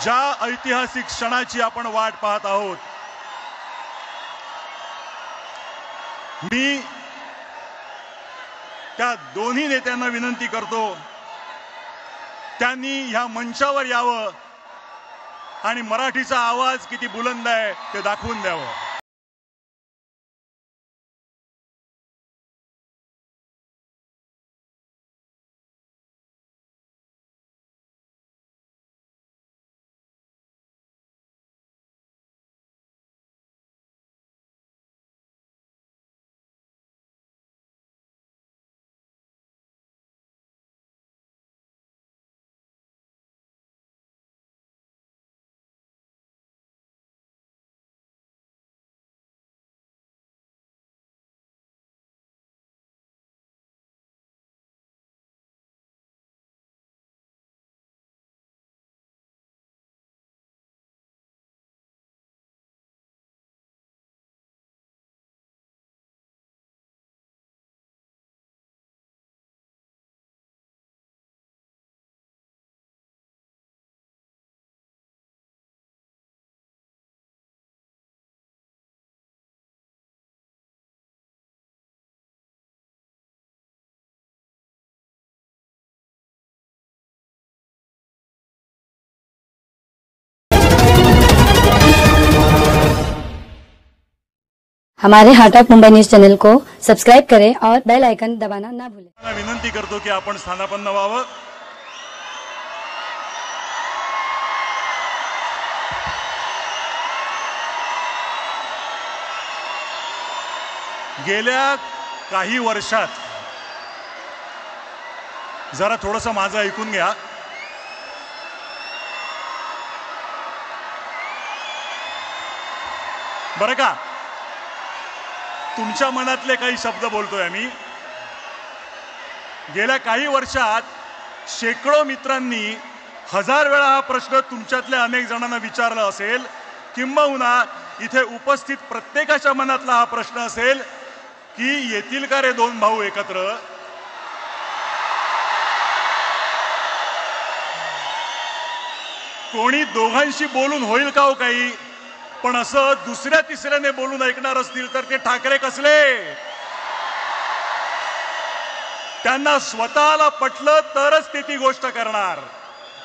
ज्या ऐतिहासिक क्षणाची आपण वाट पाहत आहोत, मी त्या दोन्ही नेत्यांना विनंती करतो, त्यांनी ह्या मंचावर यावं आणि मराठीचा आवाज किती बुलंद आहे ते दाखवून द्यावं. हमारे heart of Mumbai news channel को सब्सक्राइब करें और बेल आइकन दबाना ना भूलें. विनंती करतो की आपण स्थानापन्न व्हावं. गेल्या काही वर्षात जरा थोडंसं माझं ऐकून घ्या. बरं का, तुमच्या मनातले काही शब्द बोलतोय आम्ही. गेल्या काही वर्षात शेकडो मित्रांनी हजार वेळा हा प्रश्न तुमच्यातल्या अनेक जणांना विचारला असेल, किंबहुना इथे उपस्थित प्रत्येकाच्या मनातला हा प्रश्न असेल की येतील का रे दोन भाऊ एकत्र. कोणी दोघांशी बोलून होईल का हो काही. पण असं दुसऱ्या तिसऱ्याने बोलून ऐकणार असतील तर ते ठाकरे कसले. त्यांना स्वतःला पटलं तरच ते ती गोष्ट करणार,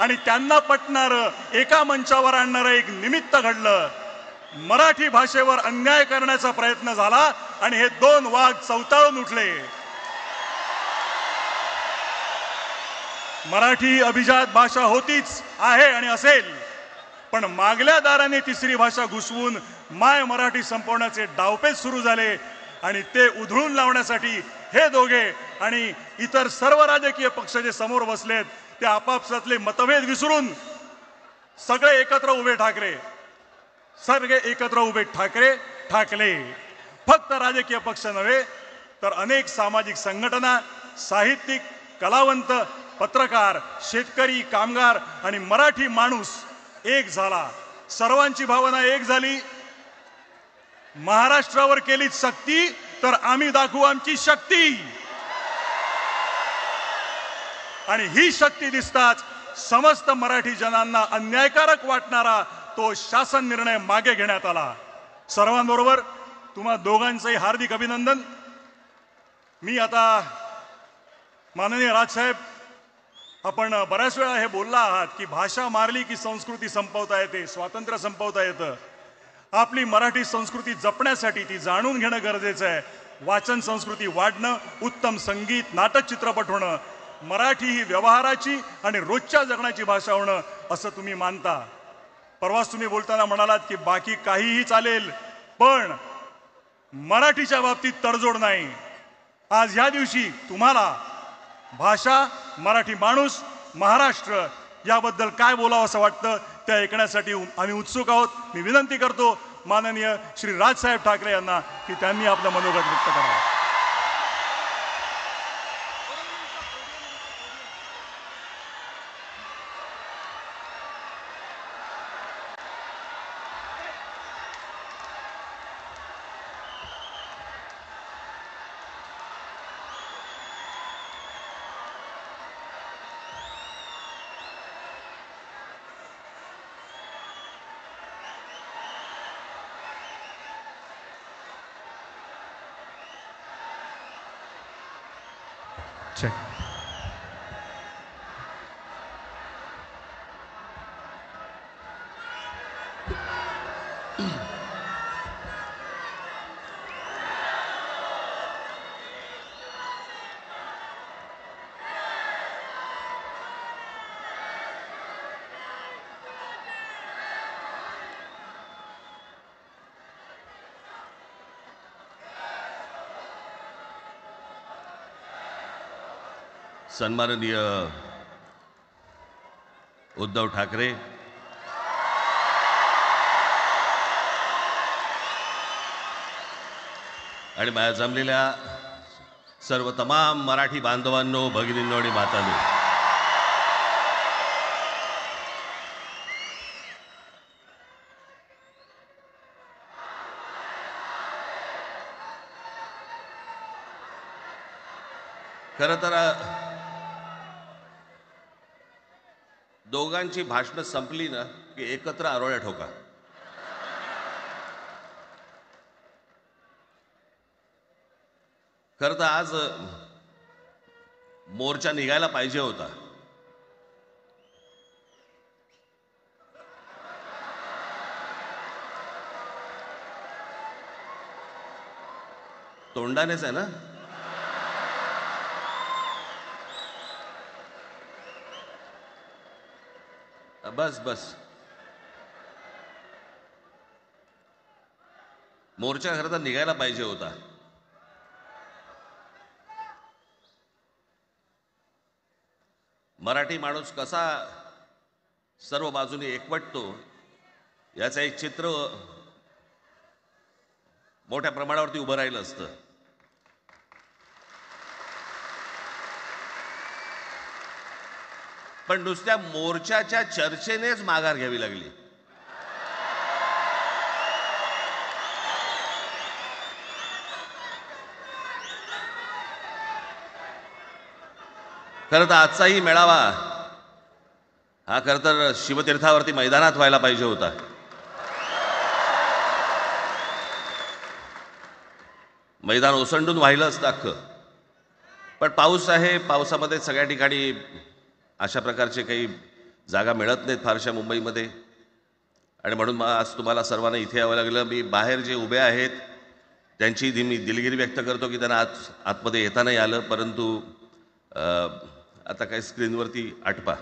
आणि त्यांना पटणार एका मंचावर आणणारं एक निमित्त घडलं. मराठी भाषेवर अन्याय करण्याचा प्रयत्न झाला आणि हे दोन वाघ चवताळून उठले. मराठी अभिजात भाषा होतीच, आहे आणि असेल, पण मागल्या दाराने तिसरी भाषा घुसवून माय मराठी संपवण्याचे डावपेच सुरू झाले. आणि ते उधळून लावण्यासाठी हे दोघे आणि इतर सर्व राजकीय पक्ष जे समोर बसलेत ते आपापसातले मतभेद विसरून सगळे एकत्र उभे ठाकरे, सगळे एकत्र उभे ठाकरे ठाकले. फक्त राजकीय पक्ष नव्हे तर अनेक सामाजिक संघटना, साहित्यिक, कलावंत, पत्रकार, शेतकरी, कामगार आणि मराठी माणूस एक झाला. सर्वांची भावना एक झाली. महाराष्ट्रावर केली सक्ती तर आम्ही दाखवू आमची शक्ती. आणि ही शक्ती दिसताच समस्त मराठी जनांना अन्यायकारक वाटणारा तो शासन निर्णय मागे घेण्यात आला. सर्वांबरोबर तुम्हा दोघांचंही हार्दिक अभिनंदन. मी आता माननीय राजसाहेब, आपण बऱ्याच वेळा हे बोलला आहात की भाषा मारली की संस्कृती संपवता येते, स्वातंत्र्य संपवता येतं. आपली मराठी संस्कृती जपण्यासाठी ती जाणून घेणं गरजेचं आहे. वाचन संस्कृती वाढणं, उत्तम संगीत, नाटक, चित्रपट होणं, मराठी ही व्यवहाराची आणि रोजच्या जगण्याची भाषा होणं असं तुम्ही मानता. परवाच तुम्ही बोलताना म्हणालात की बाकी काहीही चालेल पण मराठीच्या बाबतीत तडजोड नाही. आज ह्या दिवशी तुम्हाला भाषा, मराठी माणूस, महाराष्ट्र याबद्दल काय बोलावं असं वाटतं ते ऐकण्यासाठी आम्ही उत्सुक आहोत. मी विनंती करतो माननीय श्री राजसाहेब ठाकरे यांना की त्यांनी आपलं मनोगत व्यक्त करावं. चेक. सन्माननीय उद्धव ठाकरे, आणि माझ्या जमलेल्या सर्व तमाम मराठी बांधवांनो, भगिनींनो आणि मातांनो, खरं तर दोघांची भाषणं संपली ना की एकत्र आरोळ्या ठोका. खरं तर आज मोर्चा निघायला पाहिजे होता. तोंडानेच आहे ना. बस बस. मोर्चा खरं तर निघायला पाहिजे होता. मराठी माणूस कसा सर्व बाजूने एकवटतो याचं एक चित्र मोठ्या प्रमाणावरती उभं राहिलं असतं. पण नुसत्या मोर्चाच्या चर्चेनेच माघार घ्यावी लागली. खरं तर आजचाही मेळावा हा खरं तर शिवतीर्थावरती मैदानात व्हायला पाहिजे होता. मैदान ओसंडून वाहिलं असतं अख्खं. पण पाऊस आहे, पावसामध्ये सगळ्या ठिकाणी अशा प्रकारचे काही जागा मिळत नाहीत फारशा मुंबईमध्ये, आणि म्हणून आज तुम्हाला सर्वांना इथे यावं लागलं. मी बाहेर जे उभे आहेत त्यांची मी दिलगिरी व्यक्त करतो की त्यांना आतमध्ये येता नाही आलं, परंतु आता काही स्क्रीनवरती आटपा.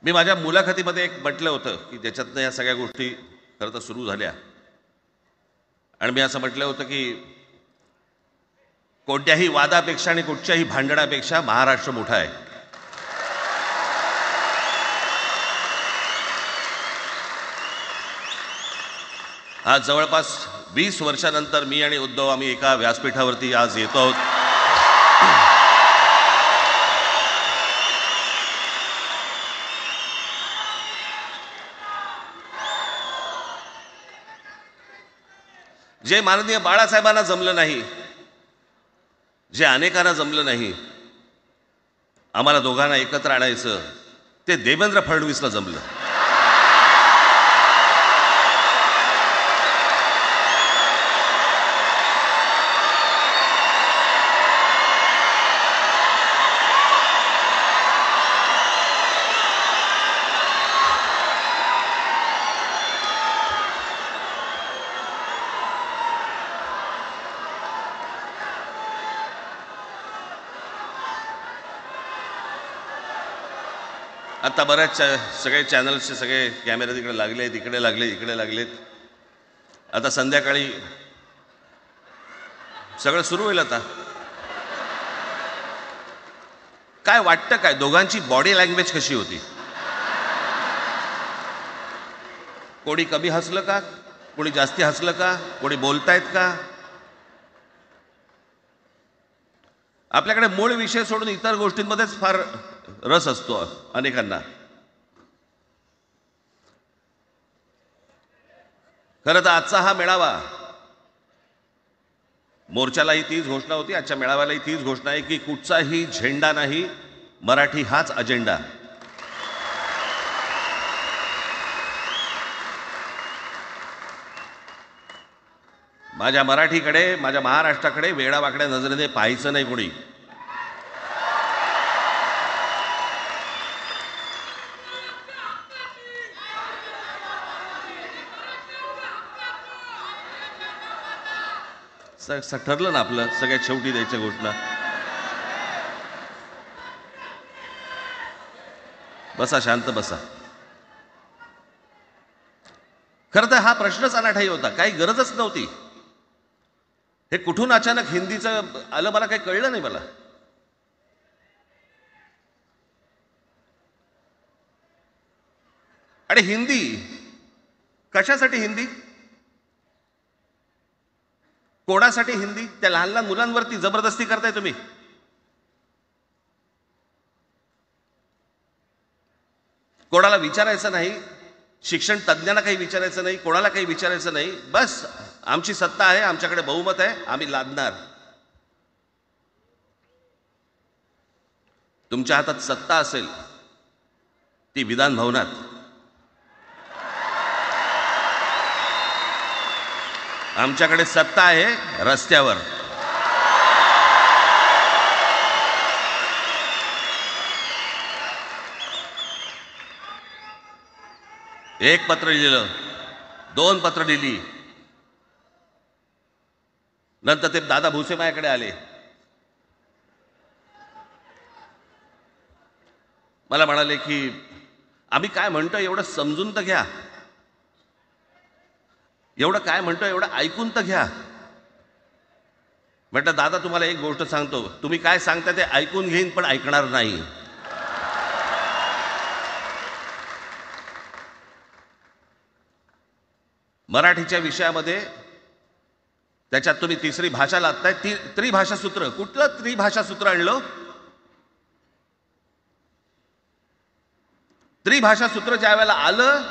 मी माझ्या मुलाखतीमध्ये एक म्हटलं होतं की ज्याच्यातनं या सगळ्या गोष्टी खरं तर सुरू झाल्या, आणि मी असं म्हटलं होतं की कोणत्याही वादापेक्षा आणि कुठच्याही भांडणापेक्षा महाराष्ट्र मोठा आहे. आज जवळपास 20 वर्षानंतर मी आणि उद्धव आम्ही एका व्यासपीठावरती आज येतो आहोत. जे माननीय बाळासाहेबांना जमलं नाही, जे अनेकांना जमलं नाही आम्हाला दोघांना एकत्र आणायचं, ते देवेंद्र फडणवीसला जमलं. आता बऱ्याच सगळे चॅनल्सचे सगळे कॅमेरे तिकडे लागलेत, इकडे लागले, इकडे लागलेत. आता संध्याकाळी सगळं सुरू होईल. आता काय वाटतं, काय दोघांची बॉडी लँग्वेज कशी होती? कोणी कमी हसलं का, कोणी जास्ती हसलं का, कोणी बोलतायत का? आपल्याकडे मूळ विषय सोडून इतर गोष्टींमध्येच फार रस असतो अनेकांना. खरं तर आजचा हा मेळावा, मोर्चालाही तीच घोषणा होती, आजच्या मेळाव्यालाही तीच घोषणा आहे की कुठचाही झेंडा नाही, मराठी हाच अजेंडा. माझ्या मराठीकडे, माझ्या महाराष्ट्राकडे वेडावाकड्या नजरेने पाहायचं नाही कोणी. ठरलं ना आपलं सगळ्यात शेवटी द्यायच्या घोषणा. बसा, शांत बसा. खरं तर हा प्रश्नच अनाठाई होता, काही गरजच नव्हती. हे कुठून अचानक हिंदीचं आलं मला काही कळलं नाही मला. आणि हिंदी कशासाठी? हिंदी कोणासाठी? हिंदी त्या लहान लहान मुलांवरती जबरदस्ती करताय तुम्ही. कोणाला विचारायचं नाही, शिक्षण तज्ज्ञांना काही विचारायचं नाही, कोणाला काही विचारायचं नाही. बस आमची सत्ता आहे, आमच्याकडे बहुमत आहे, आम्ही लादणार. तुमच्या हातात सत्ता असेल ती विधान भवनात, आमच्याकडे सत्ता आहे रस्त्यावर. एक पत्र लिहिलं, 2 पत्र लिहिली, नंतर ते दादा भुसे माझ्याकडे आले. मला म्हणाले की आम्ही काय म्हणतो एवढं समजून तर घ्या, एवढं काय म्हणतो एवढं ऐकून तर घ्या. म्हटलं दादा तुम्हाला एक गोष्ट सांगतो, तुम्ही काय सांगता ते ऐकून घेईन पण ऐकणार नाही. मराठीच्या विषयामध्ये त्याच्यात तुम्ही तिसरी भाषा लादताय. त्रिभाषा सूत्र, कुठलं त्रिभाषा सूत्र आणलं? त्रिभाषा सूत्र ज्या वेळेला आलं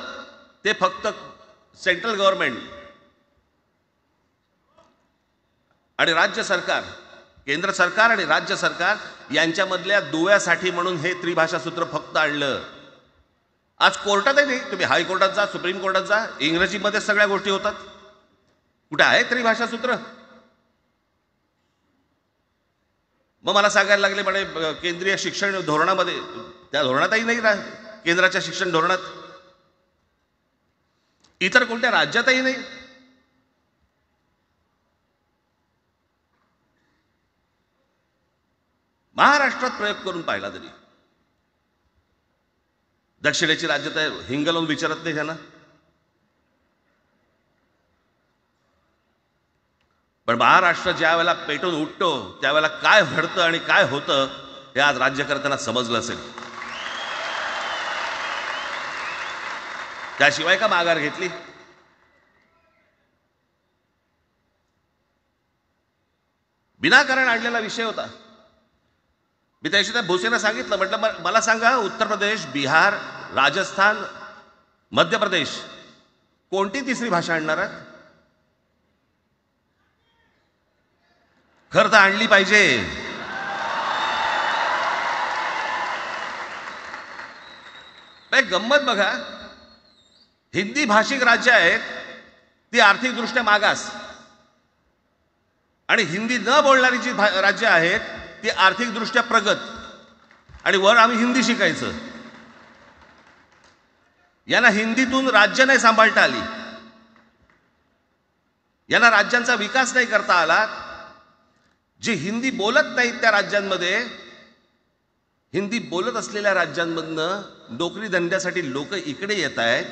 ते फक्त सेंट्रल गव्हर्नमेंट आणि राज्य सरकार, केंद्र सरकार आणि राज्य सरकार यांच्यामधल्या दुव्यासाठी म्हणून हे त्रिभाषा सूत्र फक्त आणलं. आज कोर्टातही नाही, तुम्ही हायकोर्टात जा, सुप्रीम कोर्टात जा, इंग्रजीमध्ये सगळ्या गोष्टी होतात. कुठे आहे त्रिभाषा सूत्र? मग मला सांगायला लागले म्हणे केंद्रीय शिक्षण धोरणामध्ये, त्या धोरणातही नाही, केंद्राच्या शिक्षण धोरणात, इतर कोणत्या राज्यातही नाही. महाराष्ट्रात प्रयोग करून पाहिला तरी दक्षिणेची राज्य तर हिंग लावून विचारत नाही त्यांना. पण महाराष्ट्र ज्या वेळेला पेटून उठतो त्यावेळेला काय घडतं आणि काय होतं हे आज राज्यकर्त्यांना समजलं असेल. त्याशिवाय का माघार घेतली? विनाकारण आणलेला विषय होता. मी त्याशी त्या भुसेनं सांगितलं, म्हटलं मला सांगा उत्तर प्रदेश, बिहार, राजस्थान, मध्य प्रदेश कोणती तिसरी भाषा आणणार आहेत? खरं तर आणली पाहिजे. गंमत बघा, हिंदी भाषिक राज्य आहेत ती आर्थिकदृष्ट्या मागास, आणि हिंदी न बोलणारी जी राज्य आहेत ती आर्थिकदृष्ट्या प्रगत, आणि वर आम्ही हिंदी शिकायचं. यांना हिंदीतून राज्य नाही सांभाळता आली, यांना राज्यांचा विकास नाही करता आला. जे हिंदी बोलत नाहीत त्या राज्यांमध्ये, हिंदी बोलत असलेल्या राज्यांमधनं नोकरी धंद्यासाठी लोक इकडे येत आहेत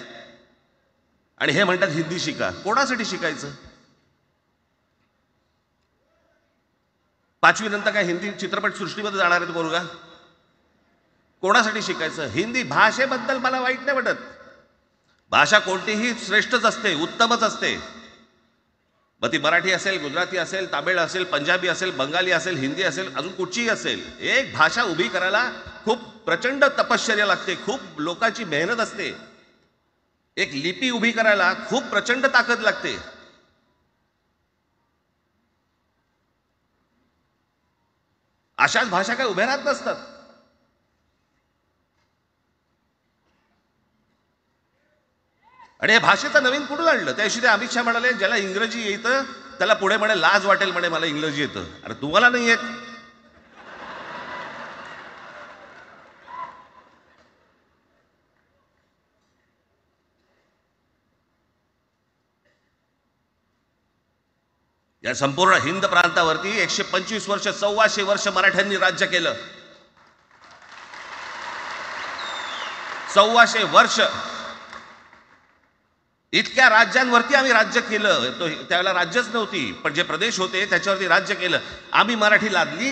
आणि हे म्हणतात हिंदी शिका. कोणासाठी शिकायचं? 5वी नंतर काय हिंदी चित्रपट सृष्टीमध्ये जाणार आहेत पोरगा? कोणासाठी शिकायचं? हिंदी भाषेबद्दल मला वाईट नाही वाटत, भाषा कोणतीही श्रेष्ठच असते, उत्तमच असते. मग ती मराठी असेल, गुजराती असेल, तामिळ असेल, पंजाबी असेल, बंगाली असेल, हिंदी असेल, अजून कुठचीही असेल. एक भाषा उभी करायला खूप प्रचंड तपश्चर्या लागते, खूप लोकांची मेहनत असते. एक लिपी उभी करायला खूप प्रचंड ताकद लागते. अशाच भाषा काय उभ्या राहत नसतात. आणि या भाषेचं नवीन कुठून आणलं? त्याशी ते अमित शहा म्हणाले ज्याला इंग्रजी येतं त्याला पुढे म्हणे लाज वाटेल म्हणे मला इंग्रजी येतं. अरे तुम्हाला नाही येत? या संपूर्ण हिंद प्रांतावरती 125 वर्ष 1400 वर्ष मराठ्यांनी राज्य केलं. 1400 वर्ष इतक्या राज्यांवरती आम्ही राज्य केलं. तो त्यावेळेला राज्यच नव्हती, पण जे प्रदेश होते त्याच्यावरती राज्य केलं. आम्ही मराठी लादली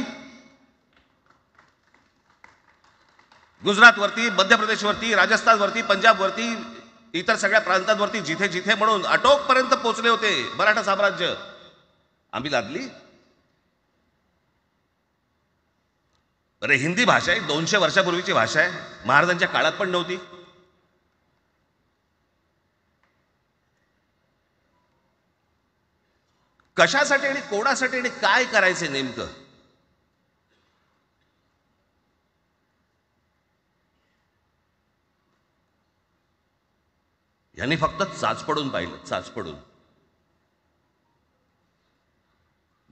गुजरातवरती, मध्य प्रदेशवरती, राजस्थानवरती, पंजाबवरती, इतर सगळ्या प्रांतांवरती जिथे जिथे म्हणून अटोकपर्यंत पोहोचले होते मराठा साम्राज्य, आम्ही लादली. अरे हिंदी भाषा आहे 200 वर्षापूर्वीची भाषा आहे, महाराजांच्या काळात पण नव्हती. कशासाठी आणि कोणासाठी आणि काय करायचे नेमकं? यांनी फक्त चाचपडून पाहिलं, चाचपडून.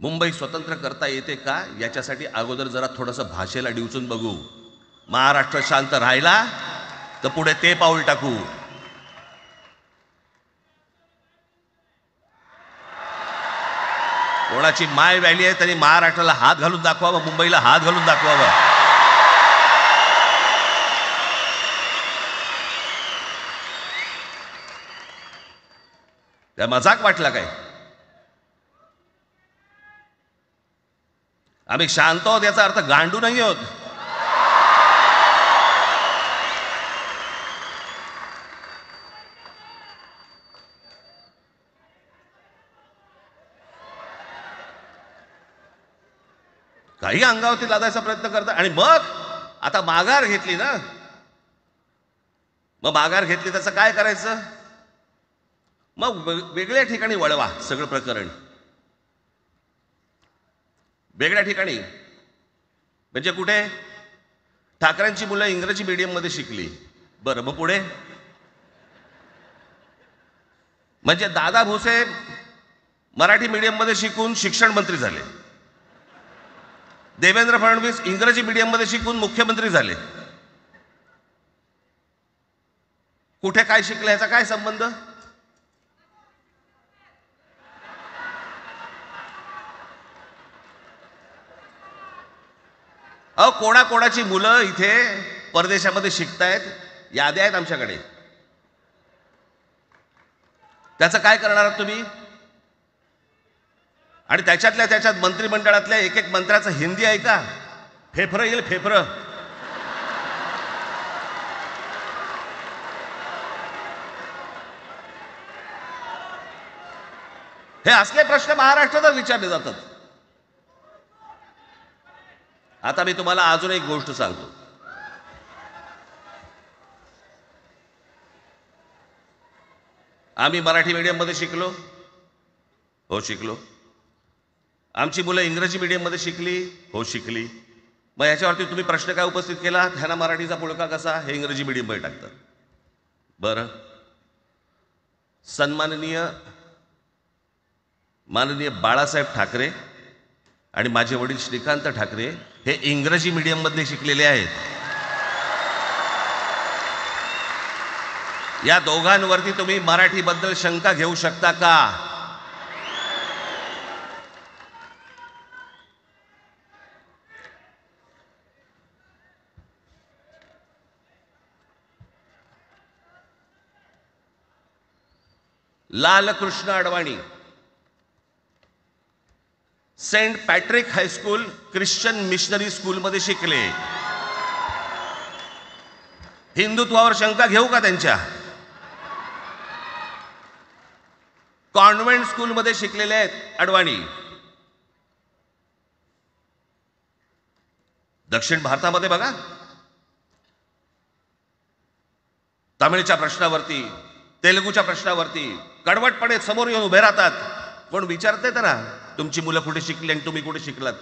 मुंबई स्वतंत्र करता येते का याच्यासाठी अगोदर जरा थोडंसं भाषेला डिवचून बघू. महाराष्ट्र शांत राहिला तर पुढे ते पाऊल टाकू. कोणाची माय व्हॅली आहे त्यांनी महाराष्ट्राला हात घालून दाखवावं, मुंबईला हात घालून दाखवावं. त्या मजाक वाटला काय? आम्ही शांत आहोत याचा अर्थ गांडू नाही आहोत. काही अंगावरती लादायचा प्रयत्न करता आणि मग आता माघार घेतली ना, मग माघार घेतली त्याचं काय करायचं? मग वेगळ्या ठिकाणी वळवा सगळं प्रकरण, वेगळ्या ठिकाणी. म्हणजे कुठे? ठाकरेंची मुलं इंग्रजी मीडियम मध्ये शिकली, बरं मग पुढे? म्हणजे दादा भुसे मराठी मीडियम मध्ये शिकून शिक्षण मंत्री झाले, देवेंद्र फडणवीस इंग्रजी मीडियम मध्ये शिकून मुख्यमंत्री झाले. कुठे काय शिकले याचा काय संबंध? अहो कोणाकोणाची मुलं इथे परदेशामध्ये शिकतायत, याद्या आहेत आमच्याकडे. त्याचं काय करणार आहात तुम्ही? आणि त्याच्यातल्या त्याच्यात मंत्रिमंडळातल्या एक एक मंत्र्याचं हिंदी आहे का? फेफरं येईल, फेफरं. हे असले प्रश्न महाराष्ट्रातच विचारले जातात. आता मी तुम्हाला अजून एक गोष्ट सांगतो. आम्ही मराठी मीडियम मध्ये शिकलो, हो शिकलो. आमची मुलं इंग्रजी मीडियम मध्ये शिकली, हो शिकली. मग याच्यावरती तुम्ही प्रश्न काय उपस्थित केला? ह्यांना मराठीचा पुळका कसा, हे इंग्रजी मीडियम मध्ये टाकतात. बरं, सन्माननीय माननीय बाळासाहेब ठाकरे आणि माझे वडील श्रीकांत ठाकरे हे इंग्रजी मीडियम मध्ये शिकलेले आहेत. या दोघांवरती तुम्ही मराठीबद्दल शंका घेऊ शकता का? Lal Krishna Advani Saint Patrick high school Christian missionary school मध्ये शिकले. हिंदुत्वावर शंका घेऊ का त्यांच्या? कॉन्व्हेंट स्कूल मध्ये शिकलेले आहेत अडवाणी. दक्षिण भारतामध्ये बघा, तमिळच्या प्रश्नावरती, तेलुगूच्या प्रश्नावरती कडवटपणे समोर येऊन उभे राहतात. पण विचारते तर ना, तुमची मुलं कुठे शिकली आणि तुम्ही कुठे शिकलात?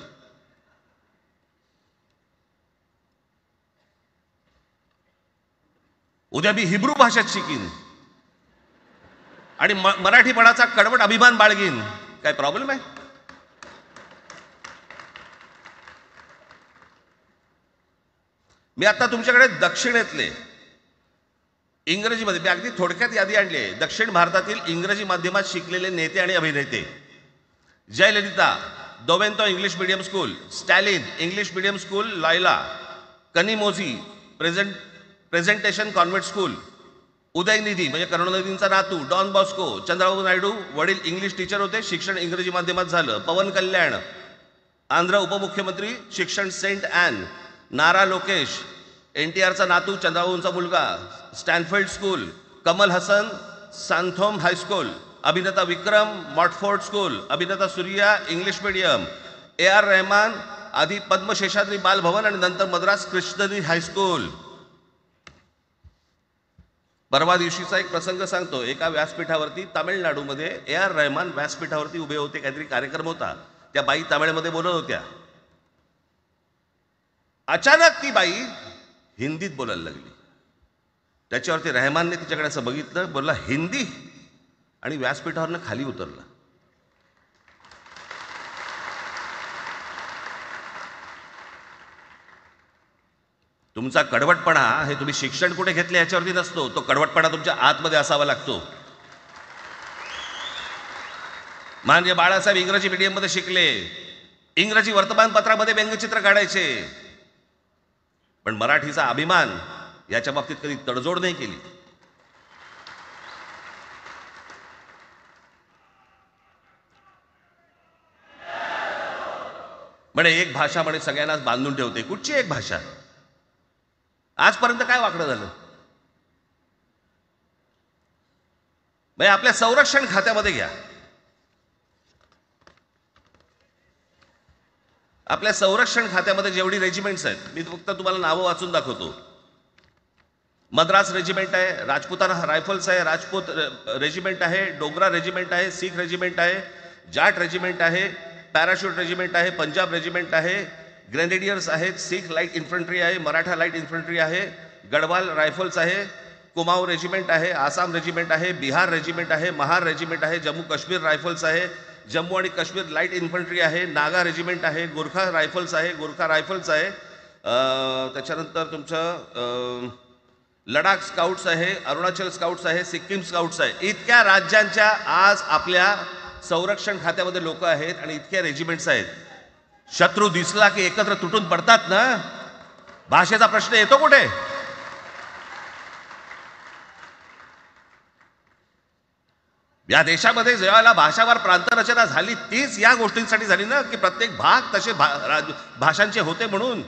उद्या मी हिब्रू भाषेत शिकीन आणि मराठीपणाचा कडवट अभिमान बाळगीन. काय प्रॉब्लेम आहे? मी आता तुमच्याकडे दक्षिणेतले इंग्रजीमध्ये, मी अगदी थोडक्यात यादी आणली आहे. दक्षिण भारतातील इंग्रजी माध्यमात शिकलेले नेते आणि अभिनेते: Jayalalithaa, Doveton English medium school, Stalin English medium school लायला, Kanimozhi Presentation Convent School, Udhayanidhi म्हणजे करुणानिधींचा नातू, डॉन बॉस्को, चंद्रबाबू नायडू वडील इंग्लिश टीचर होते, शिक्षण इंग्रजी माध्यमात झालं, पवन कल्याण आंध्र उपमुख्यमंत्री, शिक्षण सेंट ॲन, नारा लोकेश NTRचा नातू चंद्रबाबूंचा मुलगा, Stanford school, Kamal Haasan Santhome high school, अभिनेता विक्रम मॉटफोर्ड स्कूल, अभिनेता Suriya English medium, AR Rahman आधी पद्मशेषाद्री बालभवन आणि नंतर मद्रास कृष्णनी हायस्कूल. परवा दिवशीचा एक प्रसंग सांगतो. एका व्यासपीठावरती तामिळनाडूमध्ये AR रहमान व्यासपीठावरती उभे होते, काहीतरी कार्यक्रम होता, त्या बाई तामिळमध्ये बोलत होत्या. अचानक ती बाई हिंदीत बोलायला लागली. त्याच्यावरती रहमानने तिच्याकडे असं बघितलं, बोलला हिंदी, आणि व्यासपीठावरनं खाली उतरला. तुमचा कडवटपणा हे तुम्ही शिक्षण कुठे घेतले याच्यावरती नसतो, तो कडवटपणा तुमच्या आतमध्ये असावा लागतो. म्हणजे बाळासाहेब इंग्रजी मीडियममध्ये शिकले, इंग्रजी वर्तमानपत्रामध्ये व्यंगचित्र काढायचे, पण मराठीचा अभिमान याच्या बाबतीत कधी तडजोड नाही केली. म्हणे एक भाषा म्हणे सगळ्यांनाच बांधून ठेवते. कुठची एक भाषा? आजपर्यंत काय वाकडं झालं? म्हणजे आपल्या संरक्षण खात्यामध्ये घ्या, आपल्या संरक्षण खात्यामध्ये जेवढी रेजिमेंट्स आहेत, मी फक्त तुम्हाला नावं वाचून दाखवतो. मद्रास रेजिमेंट आहे, राजपुताना रायफल्स आहे, राजपूत रेजिमेंट आहे, डोगरा रेजिमेंट आहे, सीख रेजिमेंट आहे, जाट रेजिमेंट आहे, पॅराशूट रेजिमेंट आहे, पंजाब रेजिमेंट आहे, ग्रेनेडियर्स आहेत, सीख लाईट इन्फंट्री आहे, मराठा लाईट इन्फंट्री आहे, गढवाल रायफल्स आहे, कुमाऊ रेजिमेंट आहे, आसाम रेजिमेंट आहे, बिहार रेजिमेंट आहे, महार रेजिमेंट आहे, जम्मू काश्मीर रायफल्स आहे, जम्मू आणि काश्मीर लाईट इन्फंट्री आहे, नागा रेजिमेंट आहे, गोरखा रायफल्स आहे, गोरखा रायफल्स आहे, त्याच्यानंतर तुमचं लडाख स्काउट्स आहे, अरुणाचल स्काउट्स आहे, सिक्कीम स्काउट्स आहे. इतक्या राज्यांच्या आज आपल्या संरक्षण खात्यामध्ये लोक आहेत आणि इतक्या रेजिमेंट्स आहेत. शत्रू दिसला की एकत्र तुटून पडतात ना. भाषेचा प्रश्न येतो कुठे? या देशामध्ये जेव्हा भाषावार प्रांतरचना झाली तीच या गोष्टींसाठी झाली ना, की प्रत्येक भाग तसे भाषांचे होते म्हणून.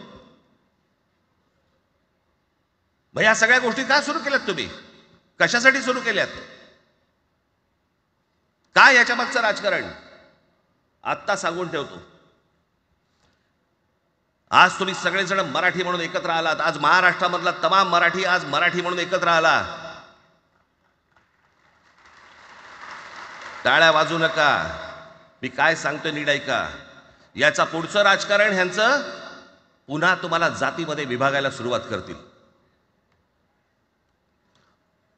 मग या सगळ्या गोष्टी का सुरू केल्यात तुम्ही? कशासाठी सुरू केल्यात? काय याच्या मागचं राजकारण? आत्ता सांगून ठेवतो. आज तुम्ही सगळेजण मराठी म्हणून एकत्र आलात. आज महाराष्ट्रामधला तमाम मराठी आज मराठी म्हणून एकत्र आला. टाळ्या वाजू नका. मी काय सांगतोय नीट ऐका. याचा पुढचं राजकारण ह्यांचं पुन्हा तुम्हाला जातीमध्ये विभागायला सुरुवात करतील.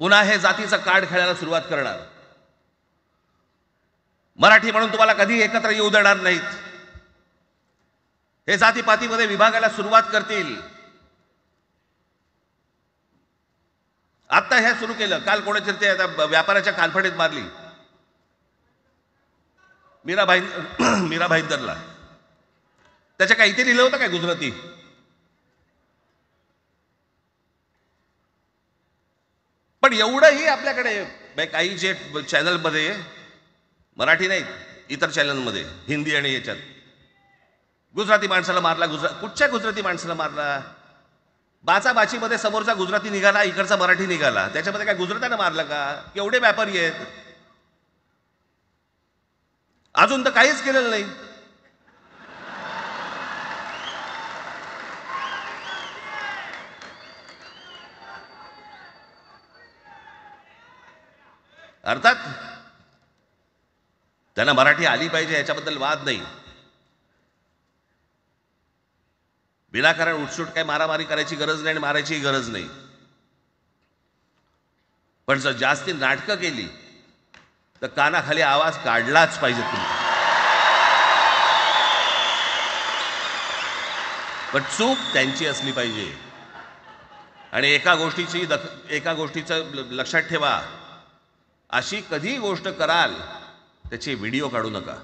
पुन्हा हे जातीचं कार्ड खेळायला सुरुवात करणार. मराठी म्हणून तुम्हाला कधी एकत्र येऊ देणार नाहीत. हे जातीपातीमध्ये विभागायला सुरुवात करतील. आता हे सुरू केलं. काल कोणाच्या ते व्यापाऱ्याच्या कानफडीत मारली मीरा भाईंदरला. त्याच्या काय इथे लिहिलं होतं काय गुजराती? पण एवढंही आपल्याकडे काही जे चॅनलमध्ये, मराठी नाही इतर चॅनलमध्ये, हिंदी आणि याच्यात गुजराती माणसाला मारला. कुठच्या गुजराती माणसाला मारला? बाचाबाचीमध्ये समोरचा गुजराती निघाला, इकडचा मराठी निघाला. त्याच्यामध्ये काय गुजरात्यानं मारलं का? केवढे व्यापारी आहेत. अजून तर काहीच केलेलं नाही. अर्थात त्यांना मराठी आली पाहिजे याच्याबद्दल वाद नाही. विनाकारण उठसूट काय मारामारी करायची गरज नाही आणि मारायची गरज नाही. पण जर जास्ती नाटकं केली तर कानाखाली आवाज काढलाच पाहिजे तुम्ही. पण चूक त्यांची असली पाहिजे. आणि एका गोष्टीचं लक्षात ठेवा, अशी कधी गोष्ट कराल त्याचे व्हिडिओ काढू नका.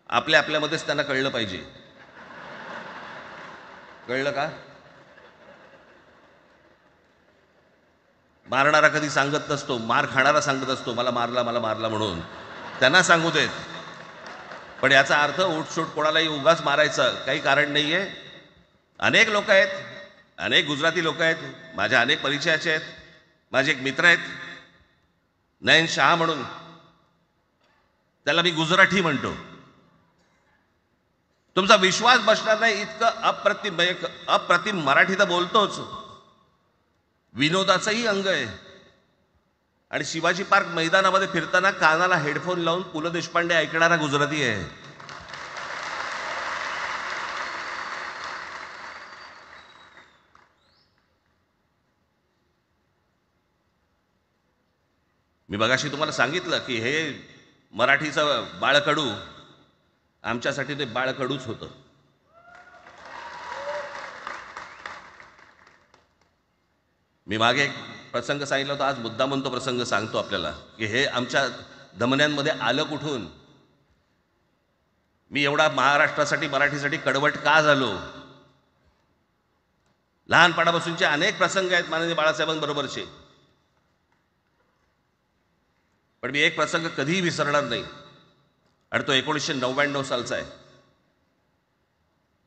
आपल्यामध्येच त्यांना कळलं पाहिजे. कळलं का? मारणारा कधी सांगत नसतो, मार खाणारा सांगत असतो मला मारला म्हणून. त्यांना सांगू देत. पण याचा अर्थ उठसूट कोणालाही उगाच मारायचं काही कारण नाहीये. अनेक लोक आहेत, अनेक गुजराती लोक आहेत, माझ्या अनेक परिचयाचे आहेत. माझे एक मित्र आहेत नयन शहा म्हणून, त्याला मी गुजराठी म्हणतो. तुमचा विश्वास बसणार नाही इतकं अप्रतिम मराठी तर बोलतोच, विनोदाचंही अंग आहे. आणि शिवाजी पार्क मैदानामध्ये फिरताना कानाला हेडफोन लावून पु ल देशपांडे ऐकणारा गुजराती आहे. मी मगाशी तुम्हाला सांगितलं की हे मराठीचं बाळकडू, आमच्यासाठी ते बाळकडूच होतं. मी मागे एक प्रसंग सांगितला होता, आज मुद्दामून तो प्रसंग सांगतो आपल्याला की हे आमच्या धमन्यांमध्ये आलं कुठून. मी एवढा महाराष्ट्रासाठी मराठीसाठी कडवट का झालो. लहानपणापासूनचे अनेक प्रसंग आहेत माननीय बाळासाहेबांबरोबरचे, पण मी एक प्रसंग कधीही विसरणार नाही. आणि तो 1999 सालचा आहे.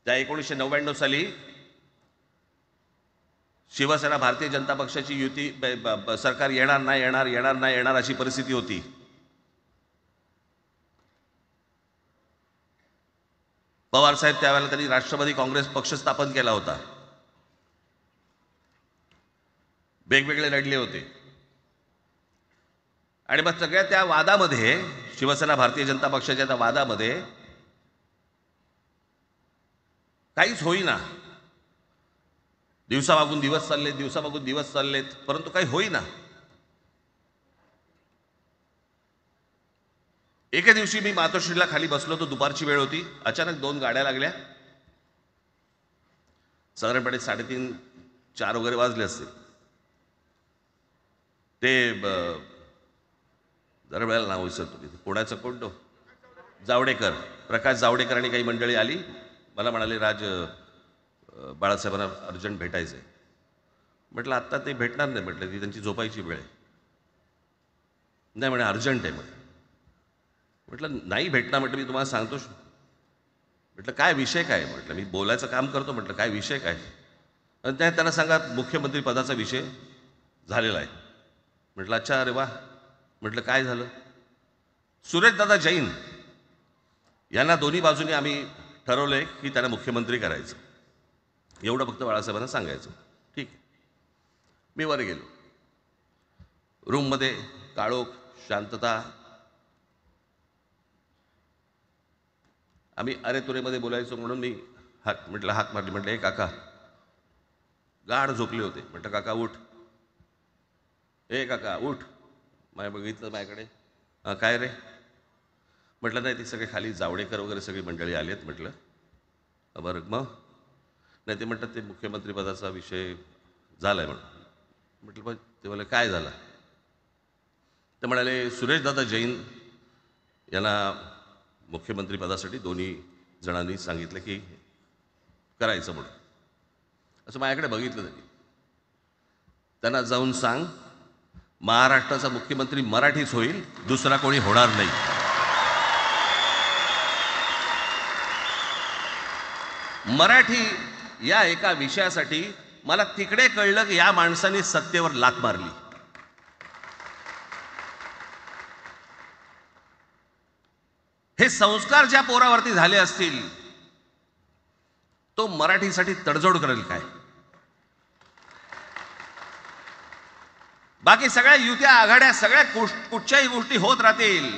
त्या 1999 साली शिवसेना भारतीय जनता पक्षाची युती सरकार येणार नाही अशी परिस्थिती होती. पवार साहेब त्यावेळेला त्यांनी राष्ट्रवादी काँग्रेस पक्ष स्थापन केला होता. वेगवेगळे लढले होते. आणि मग सगळ्या त्या वादामध्ये, शिवसेना भारतीय जनता पक्षाच्या त्या वादामध्ये काहीच होईना. दिवसामागून दिवस चाललेत, परंतु काही होईना. एके दिवशी मी मातोश्रीला खाली बसलो होतो, दुपारची वेळ होती. अचानक 2 गाड्या लागल्या. साधारणपणे 3:30-4 वगैरे वाजले असते. ते जरा वेळेला नाव विसरतो मी, कोणाचं कोणतो जावडेकर, प्रकाश जावडेकर आणि काही मंडळी आली. मला म्हणाले, राज बाळासाहेबांना अर्जंट भेटायचं आहे. म्हटलं आत्ता ते भेटणार नाही. म्हटलं ती त्यांची झोपायची वेळ आहे. नाही म्हणे अर्जंट आहे. म्हटलं नाही भेटणार. म्हटलं मी तुम्हाला सांगतो. म्हटलं काय विषय काय. म्हटलं मी बोलायचं काम करतो. म्हटलं काय विषय काय. आणि त्यांना सांगा मुख्यमंत्री पदाचा विषय झालेला आहे. म्हटलं अच्छा, अरे वा. म्हटलं काय झालं. सुरेशदादा जैन यांना दोन्ही बाजूने आम्ही ठरवलंय की त्यांना मुख्यमंत्री करायचं. एवढं फक्त बाळासाहेबांना सांगायचं. ठीक आहे. मी वर गेलो. रूममध्ये काळोख, शांतता. आम्ही अरे तुरेमध्ये बोलायचो म्हणून मी हाक मारली. म्हटलं हे काका गाढ झोपले होते. म्हटलं काका उठ. ए काका उठ. बघितलं माझ्याकडे. काय रे. म्हटलं नाही, ते सगळे खाली जावडेकर वगैरे सगळी मंडळी आली आहेत. म्हटलं बरं मग. नाही ते म्हणतात ते मुख्यमंत्रीपदाचा विषय झाला आहे म्हणून. म्हटलं पण ते मला काय झालं. ते म्हणाले सुरेशदादा जैन यांना मुख्यमंत्रीपदासाठी दोन्ही जणांनी सांगितलं की करायचं म्हणून. असं माझ्याकडे बघितलं त्यांनी. त्यांना जाऊन सांग महाराष्ट्राचा मुख्यमंत्री मराठीच होईल, दुसरा कोणी होणार नाही. मराठी या एका विषयासाठी मला तिकडे कळलं की या माणसाने सत्तेवर लाथ मारली. हे संस्कार ज्या पोरावरती झाले असतील तो मराठीसाठी तडजोड करेल काय. बाकी सगळ्या युत्या आघाड्या सगळ्या कुठच्याही गोष्टी होत राहतील.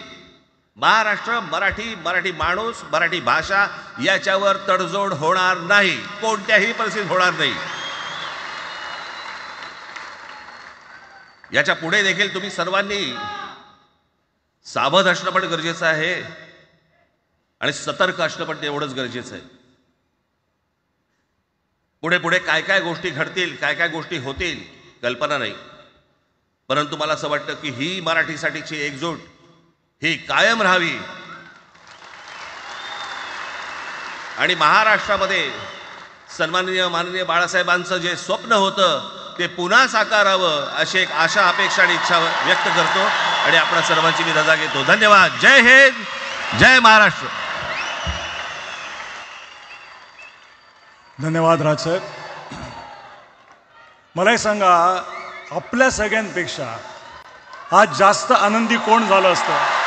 महाराष्ट्र, मराठी माणूस, मराठी भाषा याच्यावर तडजोड होणार नाही. कोणत्याही परिस्थितीत होणार नाही. याच्या पुढे देखील तुम्ही सर्वांनी सावध असणं पण गरजेचं आहे आणि सतर्क असणं पण तेवढंच गरजेचं आहे. पुढे पुढे काय काय गोष्टी घडतील, काय काय गोष्टी होतील कल्पना नाही, परंतु मला असं वाटतं की ही मराठीसाठीची एकजूट ही कायम राहावी आणि महाराष्ट्रामध्ये माननीय बाळासाहेबांचं जे स्वप्न होतं ते पुन्हा साकारावं अशी एक आशा, अपेक्षा आणि इच्छा व्यक्त करतो आणि आपल्या सर्वांची मी रजा घेतो. धन्यवाद. जय हिंद, जय महाराष्ट्र. धन्यवाद राजसाहेब. मला हे सांगा, आपल्या सगळ्यांपेक्षा आज जास्त आनंदी कोण झालं असतं?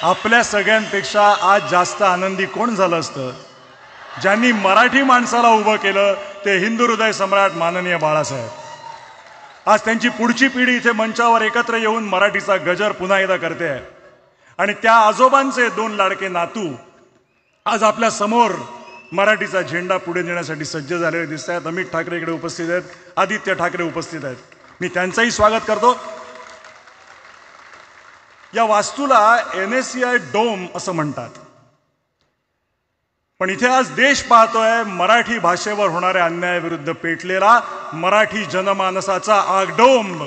आपल्या सगळ्यांपेक्षा आज जास्त आनंदी कोण झालं असतं? ज्यांनी मराठी माणसाला उभं केलं ते हिंदू हृदय सम्राट माननीय बाळासाहेब. आज त्यांची पुढची पिढी इथे मंचावर एकत्र येऊन मराठीचा गजर पुन्हा एकदा करते आहे आणि त्या आजोबांचे 2 लाडके नातू आज आपल्या समोर मराठीचा झेंडा पुढे नेण्यासाठी सज्ज झालेले दिसत आहेत. अमित ठाकरे इकडे उपस्थित आहेत, आदित्य ठाकरे उपस्थित आहेत. मी त्यांचंही स्वागत करतो. या वास्तूला NSCI डोम असं म्हणतात, पण इथे आज देश पाहतोय मराठी भाषेवर होणाऱ्या अन्यायाविरुद्ध पेटलेला मराठी जनमानसाचा आगडोंब.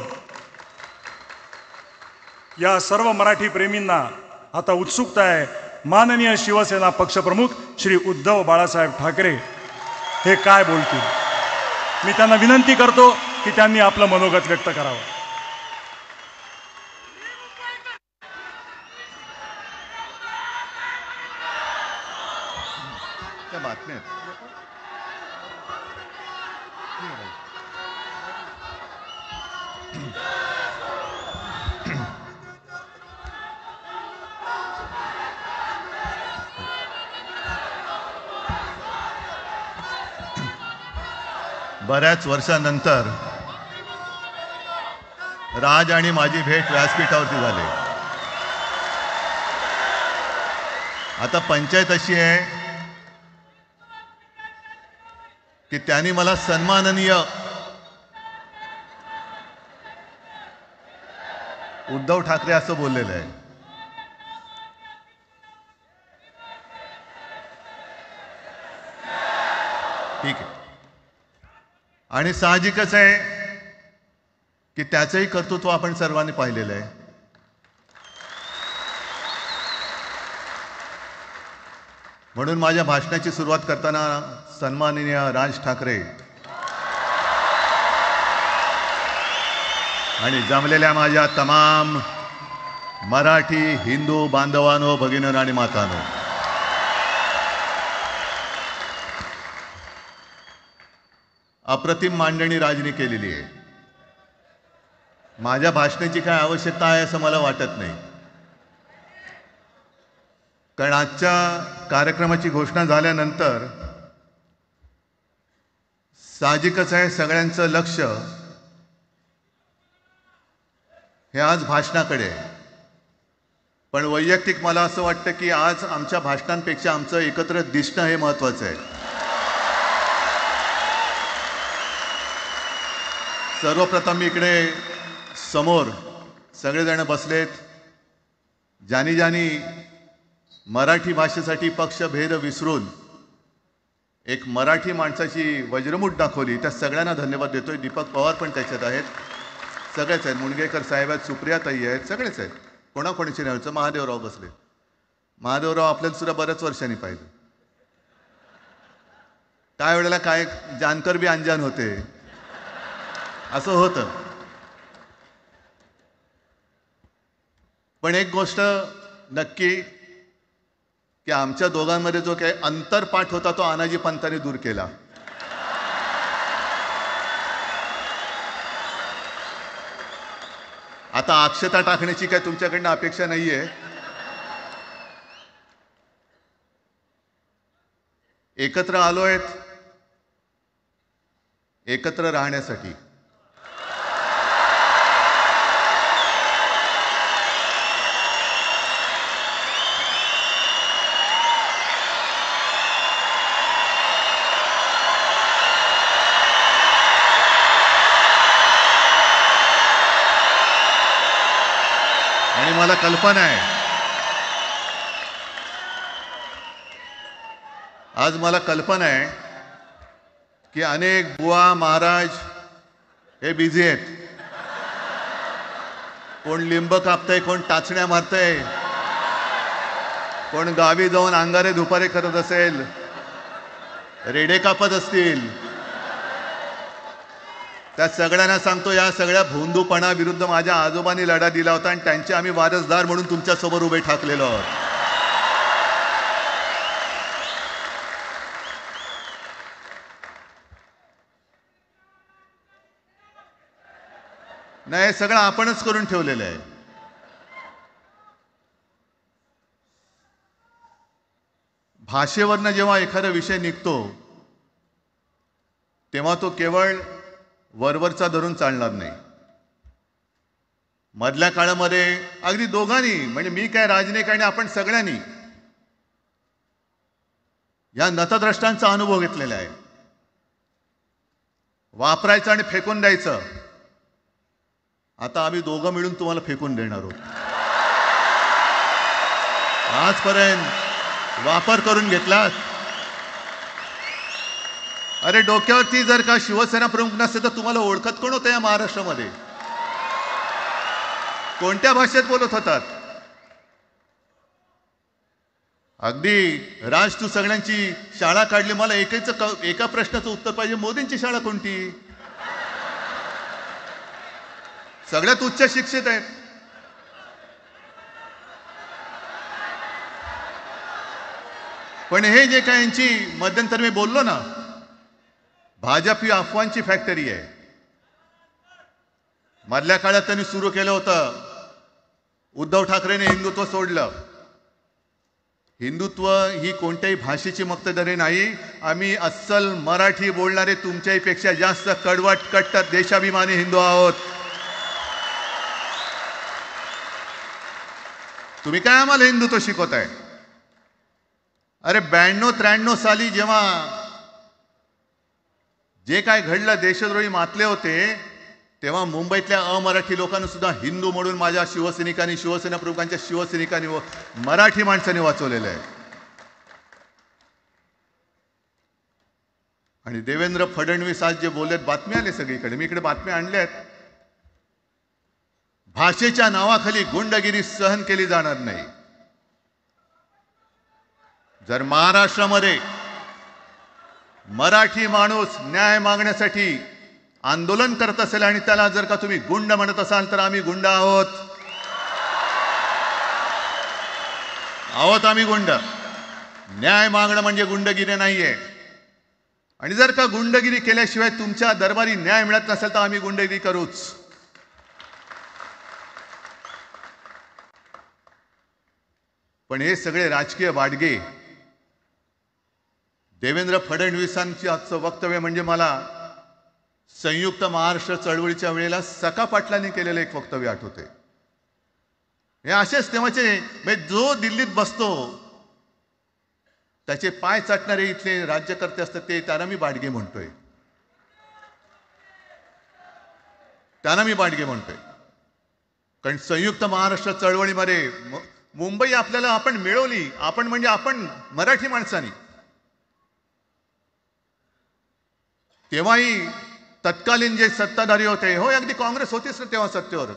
या सर्व मराठी प्रेमींना आता उत्सुकता आहे माननीय शिवसेना पक्षप्रमुख श्री उद्धव बाळासाहेब ठाकरे हे काय बोलतील. मी त्यांना विनंती करतो की त्यांनी आपलं मनोगत व्यक्त करावं. बातम्या बऱ्याच वर्षानंतर राज आणि माझी भेट व्यासपीठावरती झाली. आता पंचायत अशी आहे की त्यांनी मला सन्माननीय उद्धव ठाकरे असं बोललेलं आहे. ठीक आहे, आणि साहजिकच आहे की त्याचंही कर्तृत्व आपण सर्वांनी पाहिलेलं आहे. म्हणून माझ्या भाषणाची सुरुवात करताना सन्माननीय राज ठाकरे आणि जमलेल्या माझ्या तमाम मराठी हिंदू बांधवांनो, भगिनींनो आणि मातांनो, अप्रतिम मांडणी राजनी केलेली आहे. माझ्या भाषणाची काय आवश्यकता आहे असं मला वाटत नाही, कारण आजच्या कार्यक्रमाची घोषणा झाल्यानंतर साहजिकच आहे सगळ्यांचं लक्ष हे आज भाषणाकडे आहे. पण वैयक्तिक मला असं वाटतं की आज आमच्या भाषणांपेक्षा आमचं एकत्र दिसणं हे महत्त्वाचं आहे. सर्वप्रथम इकडे समोर सगळेजण बसलेत, ज्यांनी ज्यांनी मराठी भाषेसाठी पक्षभेद विसरून एक मराठी माणसाची वज्रमूठ दाखवली, त्या सगळ्यांना धन्यवाद देतोय. दीपक पवार पण त्याच्यात आहेत, सगळेच आहेत, मुणगेकर साहेब आहेत, सुप्रियाताई आहेत, सगळेच आहेत. कोणाकोणीची नाही. महादेवराव बसले. महादेवराव आपल्याला सुद्धा बऱ्याच वर्षांनी पाहिजे. काय वेळेला काय जानकर बी अनजान होते, असं होतं. पण एक गोष्ट नक्की की आमच्या दोघांमध्ये जो काही अंतरपाठ होता तो आनाजी पंतांनी दूर केला. आता अक्षता टाकण्याची काय तुमच्याकडनं अपेक्षा नाहीये. एकत्र आलोय एकत्र राहण्यासाठी. आणि मला कल्पना आहे, आज मला कल्पना आहे की अनेक बुवा महाराज हे बिझी आहेत. कोण लिंब कापतंय, कोण टाचण्या मारतंय, कोण गावी जाऊन अंगारे दुपारे करत असेल, रेडे कापत असतील. त्या सगळ्यांना सांगतो, या सगळ्या भोंदूपणा विरुद्ध माझ्या आजोबांनी लढा दिला होता आणि त्यांचे आम्ही वारसदार म्हणून तुमच्या समोर उभे ठाकलेलो आहोत. नाही, हे सगळं आपणच करून ठेवलेलं आहे. भाषेवरनं जेव्हा एखादा विषय निघतो तेव्हा तो केवळ वरवरचा धरून चालणार नाही. मधल्या काळामध्ये अगदी दोघांनी, म्हणजे मी काय, राजनैतिक आणि आपण सगळ्यांनी या नतद्रष्टांचा अनुभव घेतलेला आहे. वापरायचं आणि फेकून द्यायचं. आता आम्ही दोघं मिळून तुम्हाला फेकून देणार आहोत. आजपर्यंत वापर करून घेतलात. अरे डोक्यावरती जर का शिवसेना प्रमुख नसते तर तुम्हाला ओळखत कोण होतं या महाराष्ट्रामध्ये? कोणत्या भाषेत बोलत होतात? अगदी राज, तू सगळ्यांची शाळा काढली, मला एका प्रश्नाचं उत्तर पाहिजे, मोदींची शाळा कोणती? सगळ्यात उच्च शिक्षित आहेत. पण हे जे काय यांची मध्यंतर मी बोललो ना, भाजप ही अफवांची फॅक्टरी आहे. मधल्या काळात त्यांनी सुरू केलं होतं, उद्धव ठाकरेने हिंदुत्व सोडलं. हिंदुत्व ही कोणत्याही भाषेची मक्तेदारी नाही. आम्ही अस्सल मराठी बोलणारे तुमच्याही पेक्षा जास्त कडवट, कट्टर, देशाभिमानी हिंदू आहोत. तुम्ही काय आम्हाला हिंदुत्व शिकवताय? अरे 92-93 साली जेव्हा जे काय घडलं, देशद्रोही मातले होते, तेव्हा मुंबईतल्या अमराठी लोकांना सुद्धा हिंदू म्हणून माझ्या शिवसैनिकांनी, शिवसेना प्रमुखांच्या शिवसैनिकांनी व मराठी माणसांनी वाचवलेलं आहे. आणि देवेंद्र फडणवीस आज जे बोललेत, बातमी आले सगळीकडे, मी इकडे बातम्या आणल्यात. भाषेच्या नावाखाली गुंडगिरी सहन केली जाणार नाही. जर महाराष्ट्रामध्ये मराठी माणूस न्याय मागण्यासाठी आंदोलन करत असेल आणि त्याला जर का तुम्ही गुंड म्हणत असाल तर आम्ही गुंड आहोत. आम्ही गुंड. न्याय मागणं म्हणजे गुंडगिरी नाहीये. आणि जर का गुंडगिरी केल्याशिवाय तुमच्या दरबारी न्याय मिळत नसेल तर आम्ही गुंडगिरी करूच. पण हे सगळे राजकीय वाडगे, देवेंद्र फडणवीसांची आजचं वक्तव्य म्हणजे मला संयुक्त महाराष्ट्र चळवळीच्या वेळेला सखा पाटलांनी केलेलं एक वक्तव्य आठवते. हे असेच तेव्हाचे, म्हणजे जो दिल्लीत बसतो त्याचे पाय चाटणारे इथले राज्यकर्ते असतात, ते त्यांना मी बाडगे म्हणतोय. कारण संयुक्त महाराष्ट्र चळवळीमध्ये मुंबई आपल्याला आपण मिळवली. आपण म्हणजे आपण मराठी माणसांनी. तेव्हाही तत्कालीन जे सत्ताधारी होते, हो अगदी काँग्रेस होतीच ना तेव्हा सत्तेवर,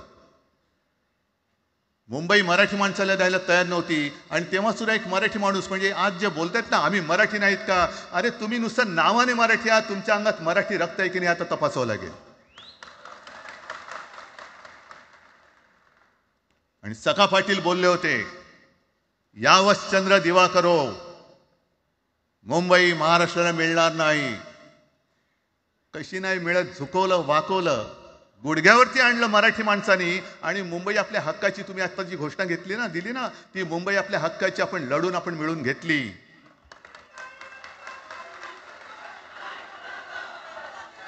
मुंबई मराठी माणसाला द्यायला तयार नव्हती. आणि तेव्हा सुद्धा एक मराठी माणूस, म्हणजे आज जे बोलतात ना आम्ही मराठी नाहीत का, अरे तुम्ही नुसतं नावाने मराठी आहात, तुमच्या अंगात मराठी रक्त आहे की नाही आता तपासावं लागेल. आणि सखा पाटील बोलले होते, यावश चंद्र दिवाकरो, मुंबई महाराष्ट्राला मिळणार नाही. कशी नाही मिळत? झुकवलं, वाकवलं, गुडघ्यावरती आणलं मराठी माणसानी. आणि मुंबई आपल्या हक्काची, तुम्ही आता जी घोषणा घेतली ना, दिली ना, ती मुंबई आपल्या हक्काची आपण लढून आपण मिळून घेतली.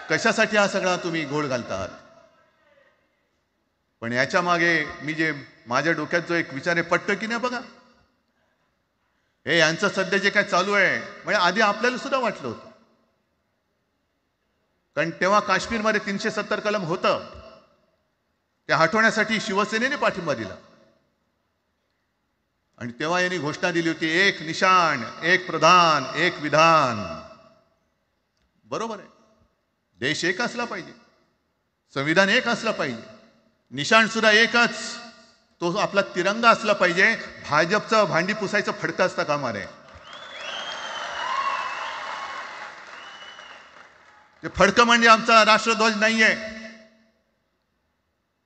कशासाठी हा सगळा तुम्ही घोळ घालतात? पण याच्या मागे मी जे माझ्या डोक्यात जो एक विचार आहे, पटतो की नाही बघा. हे यांचं सध्या जे काय चालू आहे, म्हणजे आधी आपल्याला सुद्धा वाटलं होतं. कारण तेव्हा काश्मीरमध्ये 370 कलम होतं, ते हटवण्यासाठी शिवसेनेने पाठिंबा दिला. आणि तेव्हा यांनी घोषणा दिली होती, एक निशाण, एक प्रधान, एक विधान. बरोबर आहे, देश एक असला पाहिजे, संविधान एक असलं पाहिजे, निशाण सुद्धा एकच, तो आपला तिरंगा असला पाहिजे. भाजपचं भांडी पुसायचं फडकं असतं कामा नये. ते फडकं म्हणजे आमचा राष्ट्रध्वज नाहीये,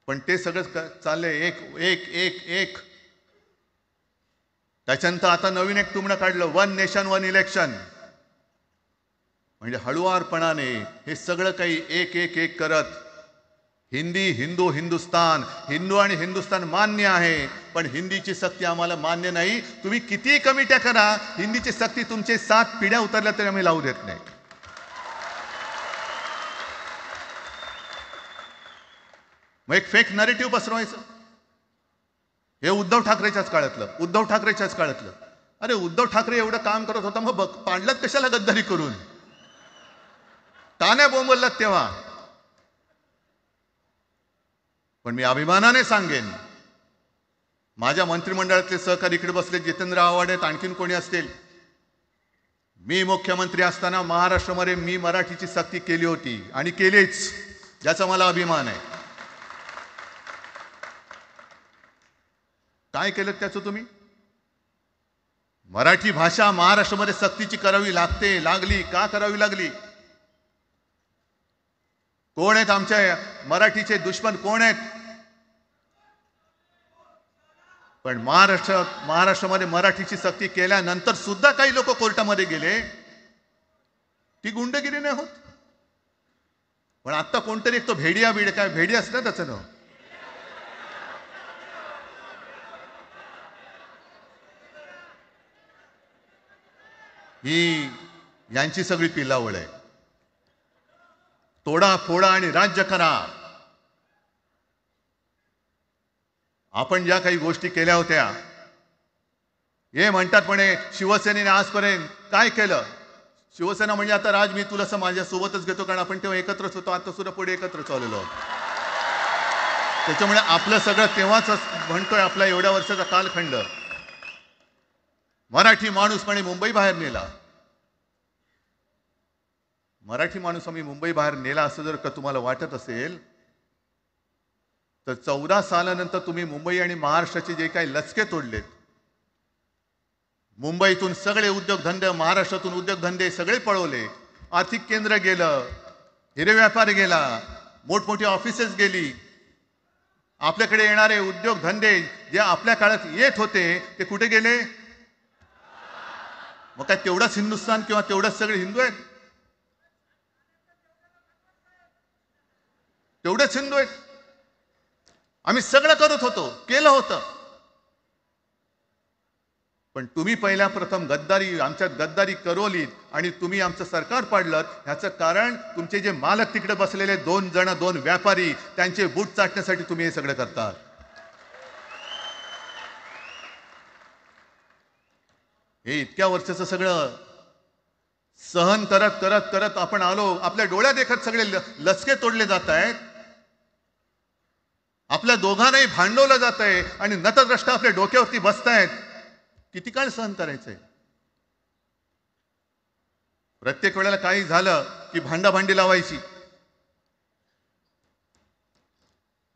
पण ते सगळं चाललंय एक एक एक एक. त्याच्यानंतर आता नवीन एक टुमणं काढलं, वन नेशन वन इलेक्शन. म्हणजे हळुवारपणाने हे सगळं काही एक एक एक करत, हिंदी, हिंदू, हिंदुस्तान, हिंदू आणि हिंदुस्तान मान्य आहे, पण हिंदीची सक्ती आम्हाला मान्य नाही. तुम्ही किती कमिट्या करा, हिंदीची सक्ती तुमचे 7 पिढ्या उतरल्या तरी आम्ही लावू देत नाही. मग एक फेक नरेटिव्ह पसरवायचं. हे उद्धव ठाकरेच्याच काळातलं. अरे उद्धव ठाकरे एवढं काम करत होता, मग पाडलात कशाला गद्दारी करून? का नाही बोंबललात तेव्हा? पण मी अभिमानाने सांगेन, माझ्या मंत्रिमंडळातले सहकारी इकडे बसले, जितेंद्र आव्हाड आहेत, आणखीन कोणी असतील. मी मुख्यमंत्री असताना महाराष्ट्रामध्ये मी मराठीची सक्ती केली होती आणि केलीच, ज्याचा मला अभिमान आहे. काय केलं त्याचं तुम्ही? मराठी भाषा महाराष्ट्रामध्ये सक्तीची करावी लागली. का करावी लागली? कोण आहेत आमच्या मराठीचे दुश्मन? कोण आहेत? पण महाराष्ट्रामध्ये मराठीची सक्ती केल्यानंतर सुद्धा काही लोक कोर्टामध्ये गेले. ती गुंडगिरी नाही होत. पण आता कोणतरी एक तो भेडिया असतं ना त्याचं नाव, ही यांची सगळी पिलावळ आहे. तोडा फोडा आणि राज्य करा. आपण ज्या काही गोष्टी केल्या होत्या, हे म्हणतात म्हणे शिवसेनेने आजपर्यंत काय केलं? शिवसेना म्हणजे आता राज मी तुला माझ्या सोबतच घेतो, कारण आपण तेव्हा एकत्रच होतो, आता सुद्धा पुढे एकत्र चाललेलो आहोत. त्याच्यामुळे आपलं सगळं तेव्हाच म्हणतोय, आपला एवढ्या वर्षाचा कालखंड. मराठी माणूस म्हणे मुंबई बाहेर नेला. मराठी माणूस आम्ही मुंबई बाहेर नेला असं जर का तुम्हाला वाटत असेल, तर 14 सालानंतर तुम्ही मुंबई आणि महाराष्ट्राचे जे काही लचके तोडलेत, मुंबईतून सगळे उद्योगधंदे, महाराष्ट्रातून उद्योगधंदे सगळे पळवले, आर्थिक केंद्र गेलं, हिरे व्यापार गेला, मोठमोठी ऑफिसेस गेली. आपल्याकडे येणारे उद्योगधंदे जे आपल्या काळात येत होते ते कुठे गेले? मग काय तेवढाच हिंदुस्थान किंवा तेवढाच सगळे हिंदू आहेत? तेवढेच हिंदू आहेत. आम्ही सगळं करत होतो, केलं होतं. पण तुम्ही पहिल्या प्रथम आमच्यात गद्दारी करवलीत आणि तुम्ही आमचं सरकार पाडलं. ह्याचं कारण तुमचे जे मालक तिकडे बसलेले 2 व्यापारी, त्यांचे बूट चाटण्यासाठी तुम्ही हे सगळं करतात. हे इतक्या वर्षाचं सगळं सहन करत करत करत आपण आलो. आपल्या डोळ्यात देखत सगळे लचके तोडले जात आहेत. आपल्या दोघांनाही भांडवलं जात आहे आणि नतद्रष्ट आपल्या डोक्यावरती बसतायत. किती काळ सहन करायचंय? प्रत्येक वेळेला काही झालं की भांडाभांडी लावायची.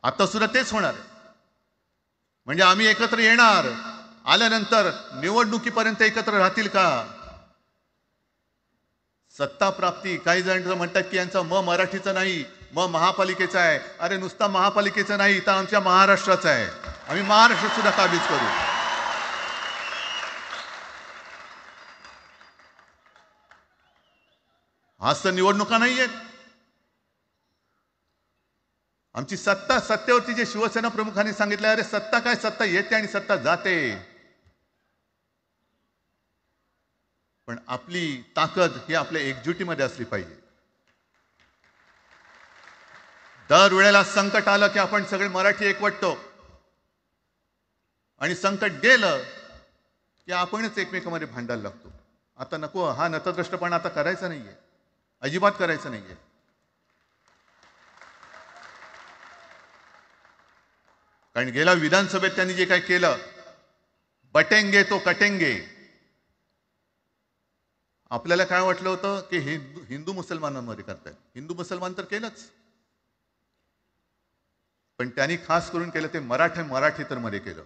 आता सुद्धा तेच होणार. म्हणजे आम्ही एकत्र येणार, आल्यानंतर निवडणुकीपर्यंत एकत्र राहतील का? सत्ता प्राप्ती, काही जण म्हणतात की यांचा मराठीचा नाही, महापालिकेचा आहे. अरे नुसता महापालिकेचा नाही, तर आमच्या महाराष्ट्राचा आहे. आम्ही महाराष्ट्र सुद्धा काबीज करू. आज तर निवडणुका नाही आहेत. आमची सत्तेवरती जे शिवसेना प्रमुखांनी सांगितलं, अरे सत्ता काय, सत्ता येते आणि सत्ता जाते. पण आपली ताकद ही आपल्या एकजुटीमध्ये असली पाहिजे. दर वेळेला संकट आलं की आपण सगळे मराठी एकवटतो आणि संकट गेलं की आपणच एकमेकांमध्ये भांडायला लागतो. आता नको, हा नतद्रष्टपणा आता करायचा नाहीये, अजिबात करायचं नाहीये. कारण गेल्या विधानसभेत त्यांनी जे काही केलं, बटेंगे तो कटेंगे. आपल्याला काय वाटलं होतं की हिंदू मुसलमानांमध्ये करतायत. हिंदू मुसलमान तर केलंच, पण त्यांनी खास करून केलं ते मराठी तर मध्ये केलं.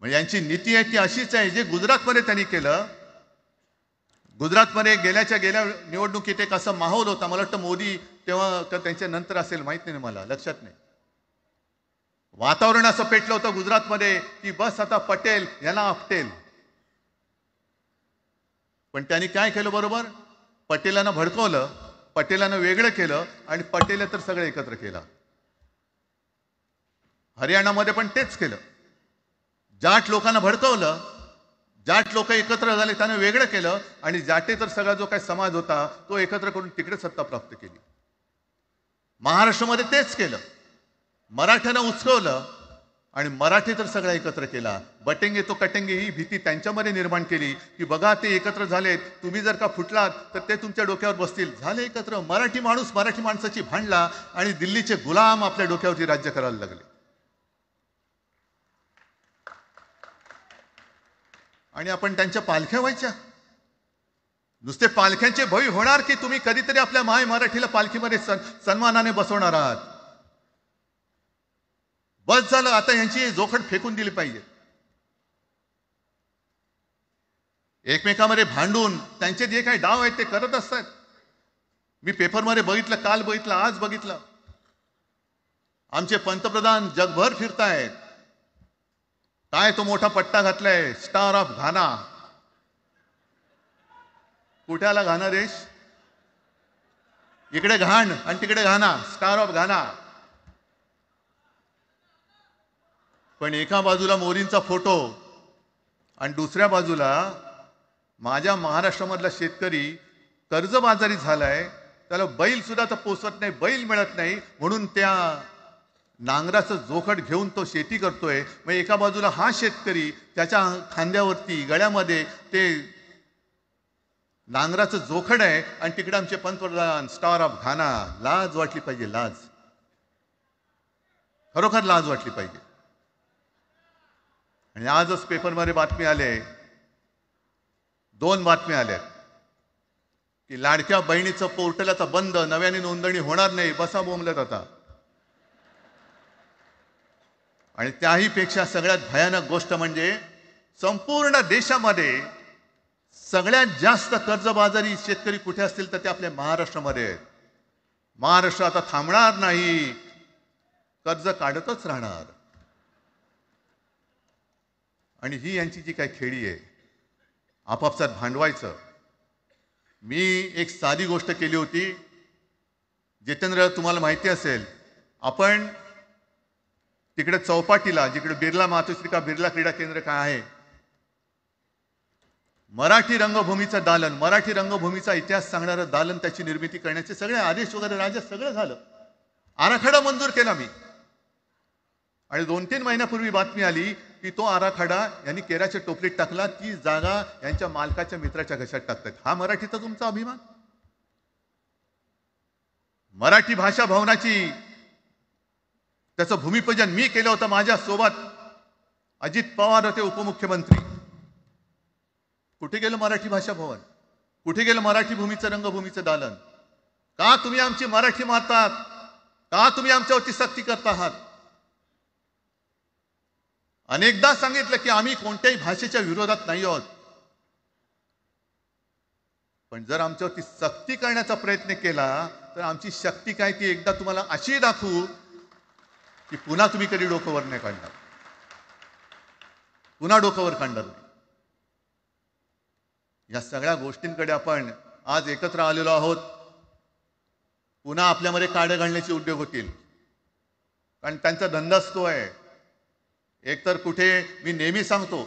म्हणजे यांची नीती आहे ती अशीच आहे जे गुजरातमध्ये त्यांनी केलं. गुजरातमध्ये गेल्या निवडणुकीत एक असा माहोल होता, मला वाटतं मोदी तेव्हा का त्यांच्या नंतर असेल माहित नाही, मला लक्षात नाही. वातावरण असं पेटलं होतं गुजरातमध्ये की बस आता पटेल यांना आपटेल. पण त्यांनी काय केलं बरोबर, पटेलांना भडकवलं, पटेलांना वेगळं केलं आणि पटेल तर सगळं एकत्र केलं. हरियाणामध्ये पण तेच केलं. जाट लोकांना भडकवलं, जाट लोक एकत्र झाले त्यांना वेगळं केलं आणि जाटे तर सगळा जो काही समाज होता तो एकत्र करून तिकडे सत्ता प्राप्त केली. महाराष्ट्रामध्ये तेच केलं. मराठ्यांना उचकवलं आणि मराठी तर सगळा एकत्र केला. बटेंगे तो कटेंगे ही भीती त्यांच्यामध्ये निर्माण केली की बघा ते एकत्र झालेत, तुम्ही जर का फुटलात तर ते तुमच्या डोक्यावर बसतील. झाले एकत्र. मराठी माणूस मराठी माणसाची भांडला आणि दिल्लीचे गुलाम आपल्या डोक्यावरती राज्य करायला लागले. आणि आपण त्यांच्या पालख्या व्हायच्या. नुसते पालख्यांचे भय होणार की तुम्ही कधीतरी आपल्या माय मराठीला पालखीमध्ये सन्मानाने बसवणार आहात. बस झालं, आता यांची जोखड फेकून दिली पाहिजे. एकमेकांमध्ये भांडून त्यांचे जे काही डाव आहेत ते करत असतात. मी पेपरमध्ये बघितलं, काल बघितलं, आज बघितलं. आमचे पंतप्रधान जगभर फिरतायत. काय तो मोठा पट्टा घातलाय, स्टार ऑफ घाना. कुठे आला घाना देश? इकडे घाण आणि तिकडे घाना, स्टार ऑफ घाना. पण एका बाजूला मोदींचा फोटो आणि दुसऱ्या बाजूला माझ्या महाराष्ट्रामधला शेतकरी कर्जबाजारी झालाय, त्याला बैल सुद्धा तर पोसत नाही, बैल मिळत नाही म्हणून त्या नांगराचं जोखड घेऊन तो शेती करतोय. मग एका बाजूला हा शेतकरी त्याच्या खांद्यावरती गळ्यामध्ये ते नांगराचं जोखड आहे आणि तिकडे आमचे पंतप्रधान स्टार ऑफ घाना. लाज वाटली पाहिजे, लाज, खरोखर लाज वाटली पाहिजे. आणि आजच पेपरमध्ये बातमी आले, 2 बातम्या आल्या की लाडक्या बहिणीचं पोर्टल आता बंद, नव्याने नोंदणी होणार नाही. बसा बोंबलत आता. आणि त्याही पेक्षा सगळ्यात भयानक गोष्ट म्हणजे संपूर्ण देशामध्ये सगळ्यात जास्त कर्जबाजारी शेतकरी कुठे असतील तर ते आपल्या महाराष्ट्रामध्ये आहेत. महाराष्ट्र आता थांबणार नाही, कर्ज काढतच राहणार. आणि ही यांची जी काही खेळी आहे, आपापसात भांडवायचं. मी एक साधी गोष्ट केली होती. जितेंद्र, तुम्हाला माहिती असेल, आपण तिकडे चौपाटीला, जिकडे बिर्ला मातोश्री बिर्ला क्रीडा केंद्र काय आहे, मराठी रंगभूमीचं दालन, मराठी रंगभूमीचा इतिहास सांगणारं दालन, त्याची निर्मिती करण्याचे सगळे आदेश वगैरे राज्यात सगळं झालं. आराखडा मंजूर केला मी. आणि 2-3 महिन्यापूर्वी बातमी आली की तो आराखडा यांनी केराच्या टोपलीत टाकला. ती जागा यांच्या मालकाच्या मित्राच्या घशात टाकतात. हा मराठीचा तुमचा अभिमान? मराठी भाषा भवनाची त्याचं भूमिपूजन मी केलं होतं. माझ्या सोबत अजित पवार होते, उपमुख्यमंत्री. कुठे गेलं मराठी भाषा भवन? कुठे गेलं मराठी भूमीचं रंगभूमीचं दालन? का तुम्ही आमची मराठी मारतात? का तुम्ही आमच्यावरती सक्ती करता आहात? अनेकदा सांगितलं की आम्ही कोणत्याही भाषेच्या विरोधात नाही आहोत, पण जर आमच्यावरती सक्ती करण्याचा प्रयत्न केला तर आमची शक्ती काय ती एकदा तुम्हाला अशी दाखवू की पुन्हा तुम्ही कधी डोकंवर नाही काढणार, पुन्हा डोकंवर काढणार नाही. या सगळ्या गोष्टींकडे आपण आज एकत्र आलेलो आहोत. पुन्हा आपल्यामध्ये काड्या घालण्याचे उद्योग होतील, कारण त्यांचा धंदाच तो आहे. एकतर कुठे, मी नेहमी सांगतो,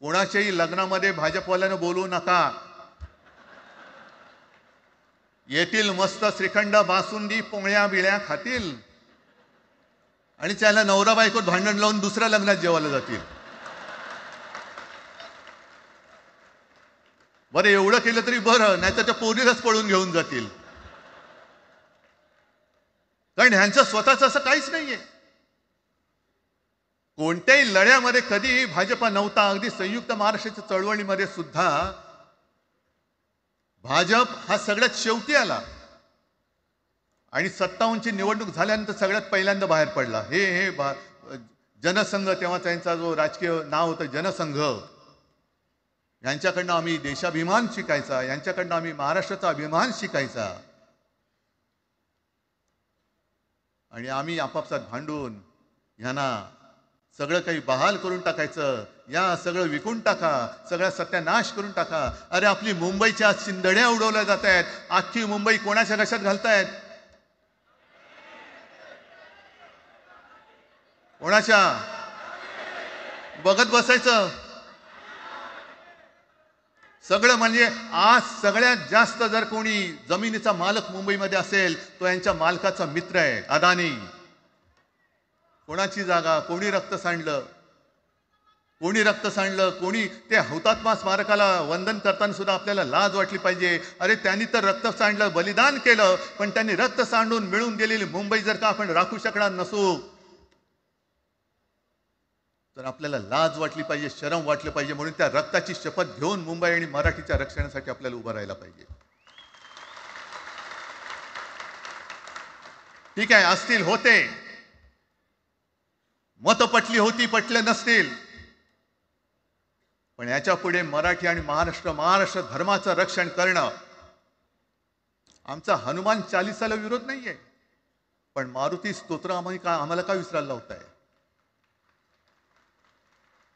कोणाच्याही लग्नामध्ये भाजपवाल्यानं बोलवू नका. येतील मस्त श्रीखंड बासुंदी पोळ्या बिळ्या खातील आणि त्याला नवरा बायकोत भांडण लावून दुसऱ्या लग्नात जेवायला जातील. बरं, एवढं केलं तरी बरं, नाही तर त्या पोरीलाच पळून घेऊन जातील. कारण ह्यांचं स्वतःच असं काहीच नाहीये. कोणत्याही लढ्यामध्ये कधी भाजपा नव्हता. अगदी संयुक्त महाराष्ट्राच्या चळवळीमध्ये सुद्धा भाजप हा सगळ्यात शेवटी आला आणि 57ची निवडणूक झाल्यानंतर सगळ्यात पहिल्यांदा बाहेर पडला. हे जनसंघ, तेव्हा त्यांचा जो राजकीय नाव होतं जनसंघ, यांच्याकडनं आम्ही देशाभिमान शिकायचा, यांच्याकडनं आम्ही महाराष्ट्राचा अभिमान शिकायचा. आणि आम्ही आपापसात भांडून ह्यांना सगळं काही बहाल करून टाकायचं, या सगळं विकून टाका, सगळा सत्यानाश करून टाका. अरे आपली मुंबईच्या शिंदड्या उडवल्या जात आहेत. अख्खी मुंबई कोणाच्या घशात घालतायत? कोणाच्या? बघत बसायचं सगळं. म्हणजे आज सगळ्यात जास्त जर कोणी जमिनीचा मालक मुंबईमध्ये असेल तो यांच्या मालकाचा मित्र आहे, अदानी. कोणाची जागा? कोणी रक्त सांडलं? कोणी ते हुतात्मा स्मारकाला वंदन करताना सुद्धा आपल्याला लाज वाटली पाहिजे. अरे त्यांनी तर रक्त सांडलं, बलिदान केलं, पण त्यांनी रक्त सांडून मिळून गेलेली मुंबई जर का आपण राखू शकणार नसू तर आपल्याला लाज वाटली पाहिजे, शरम वाटलं पाहिजे. म्हणून त्या रक्ताची शपथ घेऊन मुंबई आणि मराठीच्या रक्षणासाठी आपल्याला उभं राहायला पाहिजे. ठीक आहे, असतील, होते मत, पटली होती, पटले नसतील, पण याच्या पुढे मराठी आणि महाराष्ट्र धर्माचं रक्षण करणं आमचा हनुमान चालीसाला विरोध नाहीये, पण मारुती स्तोत्र आम्हाला का विसरायला लावताय?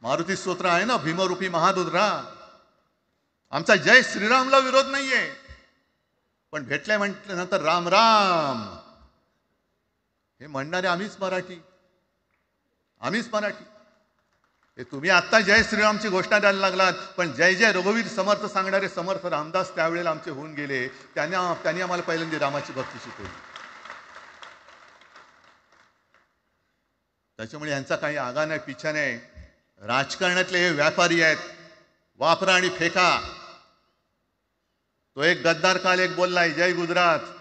मारुती स्तोत्र आहे ना, भीमरूपी महारुद्रा. आमचा जय श्रीरामला विरोध नाहीये, पण भेटल्या म्हटल्यानंतर राम राम हे म्हणणारे आम्हीच मराठी. हे तुम्ही आता जय श्रीरामची घोषणा द्यायला लागलात, पण जय जय रघुवीर समर्थ सांगणारे समर्थ रामदास त्यावेळेला आमचे होऊन गेले. त्यांनी आम्हाला पहिल्यांदा रामाची भक्ती शिकवली. त्याच्यामुळे यांचा काही आगा नाही, पिछा नाही. राजकारणातले हे व्यापारी आहेत, वापरा आणि फेका. तो एक गद्दार काल एक बोललाय, जय गुजरात.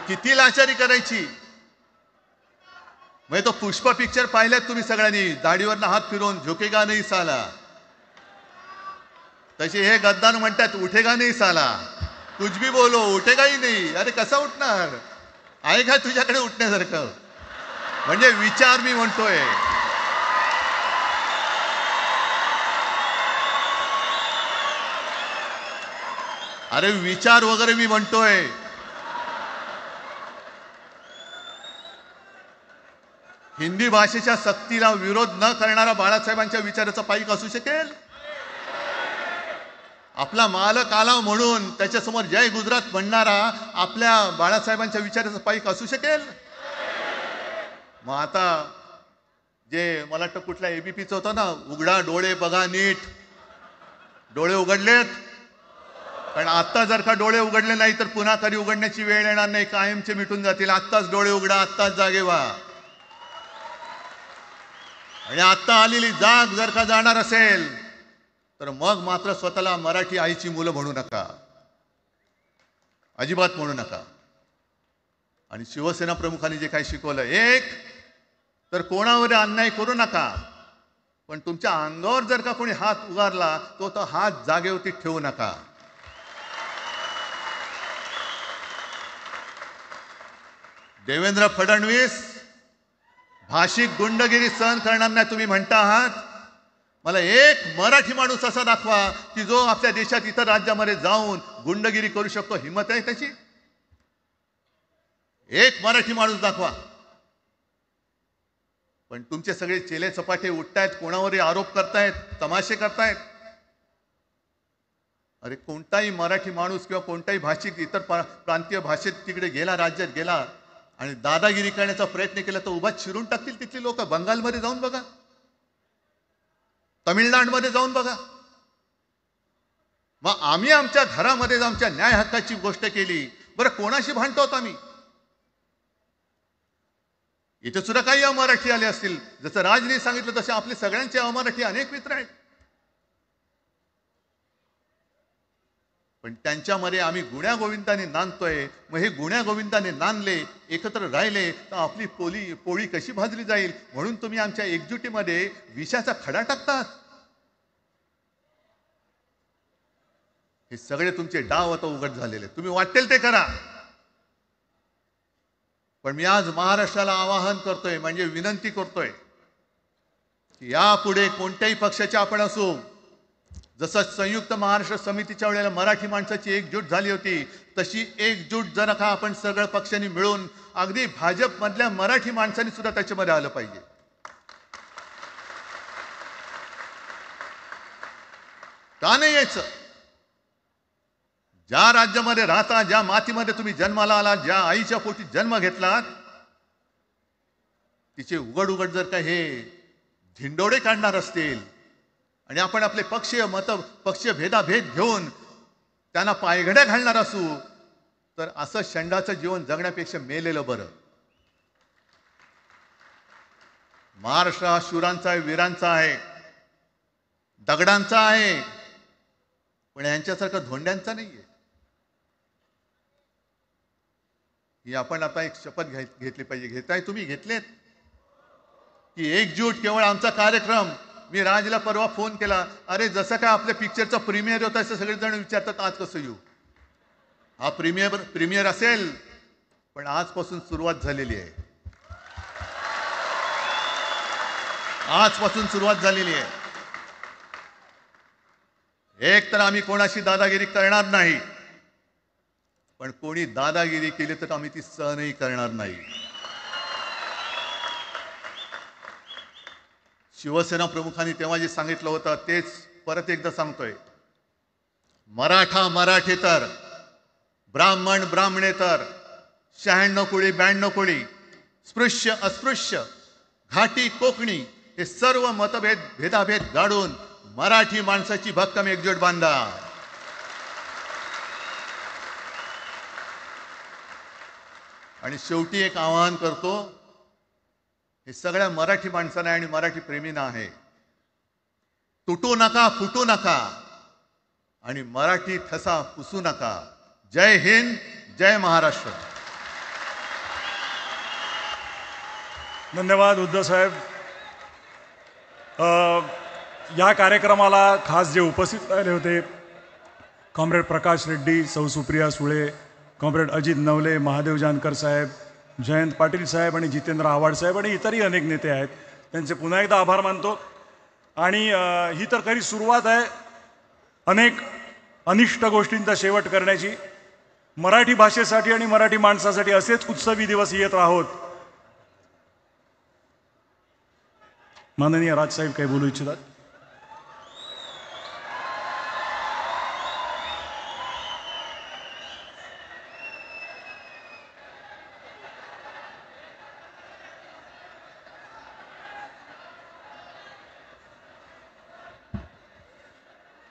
किती लाचारी करायची? तो पुष्पा पिक्चर पाहिल्यात तुम्ही सगळ्यांनी, दाढीवरनं हात फिरवून, झुकेगा नाही साला. तसे हे गद्दार म्हणतात, उठेगा नाही साला, कुछ भी बोलो उठेगा ही नाही. अरे कसा उठणार? आहे का तुझ्याकडे उठण्यासारखं? म्हणजे विचार मी म्हणतोय. अरे विचार वगैरे मी म्हणतोय. हिंदी भाषेच्या सक्तीला विरोध न करणारा बाळासाहेबांच्या विचाराचा पाईक असू शकेल? आपला मालक आला म्हणून त्याच्यासमोर जय गुजरात म्हणणारा आपल्या बाळासाहेबांच्या विचाराचा पाईक असू शकेल? मग आता जे मला वाटतं कुठल्या एबीपीचं होतं ना, उघडा डोळे बघा नीट. डोळे उघडलेत, पण आत्ता जर का डोळे उघडले नाही तर पुन्हा कधी उघडण्याची वेळ येणार नाही, कायमचे मिटून जातील. आत्ताच डोळे उघडा, आत्ताच जागे व्हा. आणि आत्ता आलेली जाग जर का जाणार असेल तर मग मात्र स्वतःला मराठी आईची मुलं म्हणू नका, अजिबात म्हणू नका. आणि शिवसेना प्रमुखांनी जे काही शिकवलं, एक तर कोणावर अन्याय करू नका, पण तुमच्या अंगावर जर का कोणी हात उगारला तो हात जागेवरती ठेवू नका. देवेंद्र फडणवीस भाषिक गुंडगिरी सहन करणार नाही तुम्ही म्हणता आहात. मला एक मराठी माणूस असा दाखवा की जो आपल्या देशात इतर राज्यामध्ये जाऊन गुंडगिरी करू शकतो, हिम्मत आहे त्याची? एक मराठी माणूस दाखवा. पण तुमचे सगळे चेले चपाटे उठतायत, कोणावरही आरोप करतायत, तमाशे करतायत. अरे कोणताही मराठी माणूस किंवा कोणताही भाषिक इतर प्रांतीय भाषेत तिकडे गेला, राज्यात गेला आणि दादागिरी करण्याचा प्रयत्न केला तर उभा चिरून टाकतील तिथली लोक. बंगालमध्ये जाऊन बघा, तमिळनाडूमध्ये जाऊन बघा. मग आम्ही आमच्या घरामध्ये आमच्या न्याय हक्काची गोष्ट केली, बरं कोणाशी भांडतो आम्ही? इथे सुद्धा काही अमराठी आले असतील, जसं राजने सांगितलं तसे आपले सगळ्यांचे अमराठी अनेक मित्र आहेत. पण त्यांच्यामध्ये आम्ही गुण्यागोविंदाने नांदतोय. मग हे गुण्यागोविंदाने नांदले, एकत्र राहिले तर आपली पोळी कशी भाजली जाईल. म्हणून तुम्ही आमच्या एकजुटीमध्ये विषाचा खडा टाकतात. हे सगळे तुमचे डाव आता उघड झालेले. तुम्ही वाटेल ते करा. पण मी आज महाराष्ट्राला आवाहन करतोय, म्हणजे विनंती करतोय की यापुढे कोणत्याही पक्षाचे आपण असू, जसं संयुक्त महाराष्ट्र समितीच्या वेळेला मराठी माणसाची एकजूट झाली होती, तशी एकजूट जर का आपण सगळ्या पक्षांनी मिळून, अगदी भाजपमधल्या मराठी माणसांनी सुद्धा त्याच्यामध्ये आलं पाहिजे. का नाही यायचं? ज्या राज्यामध्ये राहता, ज्या मातीमध्ये तुम्ही जन्माला आलात, ज्या आईच्या पोटी जन्म घेतलात, तिचे उघड उघड जर का हे धिंडोडे काढणार असतील आणि आपण आपले पक्षीय भेदाभेद घेऊन त्यांना पायघड्या घालणार असू, तर असं शंडाचं जीवन जगण्यापेक्षा मेलेलं बरं. महाराष्ट्र हा शूरांचा आहे, वीरांचा आहे, दगडांचा आहे, पण यांच्यासारखा धोंड्यांचा नाहीये. ही आपण आता एक शपथ घेतली पाहिजे. घेताय तुम्ही? घेतलेत की एकजूट केवळ आमचा कार्यक्रम. मी राजला परवा फोन केला, अरे जसं काय आपल्या पिक्चरचा प्रीमियर होता असं सगळेजण विचारतात आज कसं येऊ. हा प्रीमियर असेल, पण आजपासून सुरुवात झालेली आहे. आजपासून सुरुवात झालेली आहे. एक तर आम्ही कोणाशी दादागिरी करणार नाही, पण कोणी दादागिरी केली तर आम्ही ती सहनही करणार नाही. शिवसेना प्रमुखांनी तेव्हा जे सांगितलं होतं तेच परत एकदा सांगतोय. मराठा मराठेतर, ब्राह्मण ब्राह्मणेतर, 96 कोळी 92 कोळी, स्पृश्य अस्पृश्य, घाटी कोकणी, हे सर्व भेदाभेद गाडून मराठी माणसाची भक्कम एकजूट बांधा. आणि शेवटी एक आवाहन करतो, हे सगळ्या मराठी माणसांना आणि मराठी प्रेमींना आहे, तुटू नका, फुटू नका आणि मराठी ठसा पुसू नका. जय हिंद, जय महाराष्ट्र. धन्यवाद उद्धव साहेब. या कार्यक्रमाला खास जे उपस्थित राहिले होते, कॉम्रेड प्रकाश रेड्डी, सौ सुप्रिया सुळे, कॉम्रेड अजित नवले, महादेव जानकर साहेब, जयंत पाटील साहेब आणि जितेंद्र आव्हाड साहेब आणि इतरही अनेक नेते आहेत. त्यांचे पुन्हा एकदा आभार मानतो. आणि ही तर खरी सुरुवात आहे अनेक अनिष्ट गोष्टींचा शेवट करण्याची. मराठी भाषेसाठी आणि मराठी माणसासाठी असेच उत्सवी दिवस येत राहोत. माननीय राजसाहेब काही बोलू इच्छितात?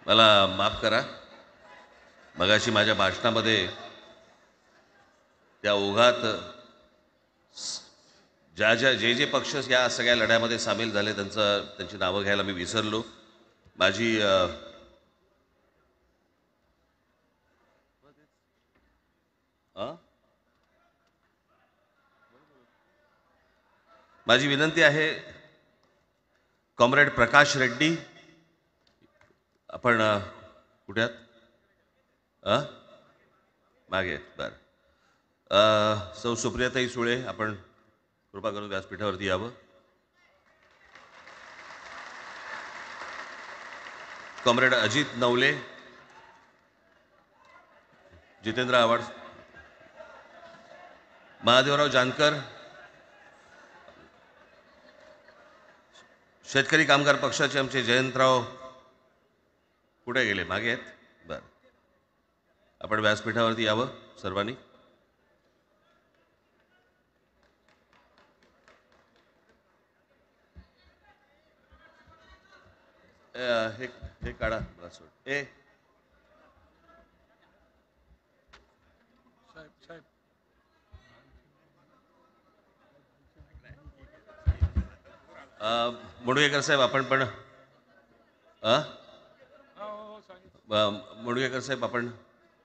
मला माफ करा, मगाशी माझ्या भाषणामध्ये त्या ओघात जे पक्ष या सगळ्या लढ्यामध्ये सामील झाले त्यांची नावं घ्यायला मी विसरलो. माझी विनंती आहे, कॉम्रेड प्रकाश रेड्डी, आपण कुठे आहात? मागे. बरं. सौ सुप्रियाताई सुळे, आपण कृपा करून व्यासपीठावरती यावं. कॉम्रेड अजित नवले, जितेंद्र आव्हाड, महादेवराव जानकर, शेतकरी कामगार पक्षाचे आमचे जयंतराव कुठे गेले? मागे आहेत. बरं, आपण व्यासपीठावरती यावं सर्वांनी. हे काढा सोड. मुडगेकर साहेब, आपण पण मुडगेकर साहेब, आपण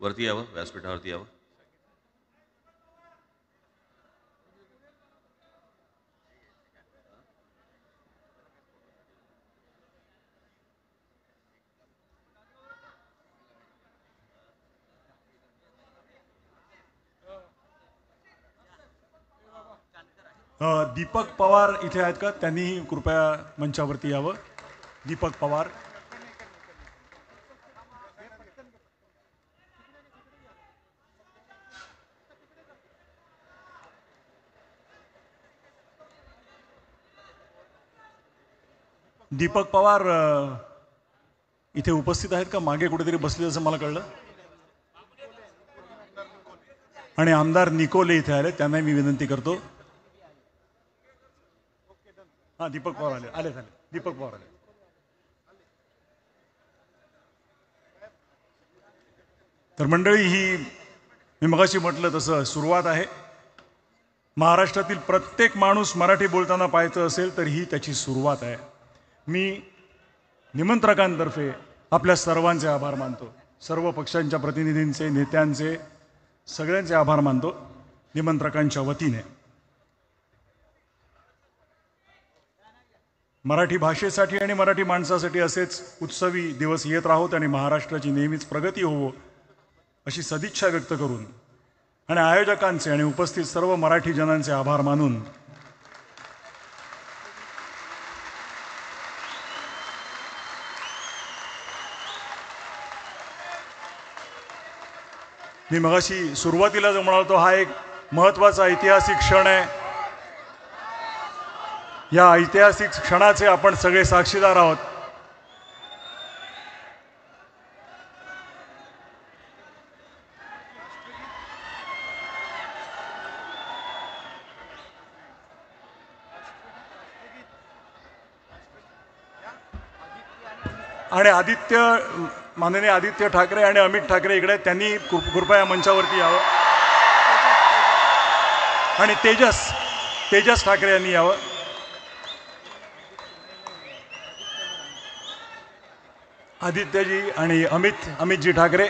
वरती यावं, व्यासपीठावरती यावं. दीपक पवार इथे आहेत का? त्यांनीही कृपया मंचावरती यावं. दीपक पवार. दीपक पवार इथे उपस्थित आहेत का? मागे कुठेतरी बसले असं मला कळलं. आणि आमदार निकोले इथे आले, त्यांनाही मी विनंती करतो. हा, दीपक पवार आले आले झाले. दीपक पवार आले. तर मंडळी, ही मी मगाशी म्हटलं तसं सुरुवात आहे. महाराष्ट्रातील प्रत्येक माणूस मराठी बोलताना पाहायचं असेल तर ही त्याची सुरुवात आहे. मी निमंत्रकांतर्फे आपल्या सर्वांचे आभार मानतो. सर्व पक्षांच्या प्रतिनिधींचे, नेत्यांचे, सगळ्यांचे आभार मानतो निमंत्रकांच्या वतीने. मराठी भाषेसाठी आणि मराठी माणसासाठी असेच उत्सवी दिवस येत राहोत आणि महाराष्ट्राची नेहमीच प्रगती होवो अशी सदिच्छा व्यक्त करून आणि आयोजकांचे आणि उपस्थित सर्व मराठी जनांचे आभार मानून मी मगाशी सुरुवातीला जो म्हणालो हा एक महत्त्वाचा ऐतिहासिक क्षण आहे. या ऐतिहासिक क्षणाचे आपण सगळे साक्षीदार आहोत. आणि माननीय आदित्य ठाकरे आणि अमित ठाकरे इकडे, त्यांनी कृपया मंचावरती यावं. आणि तेजस ठाकरे यांनी यावं. आदित्यजी आणि अमितजी ठाकरे.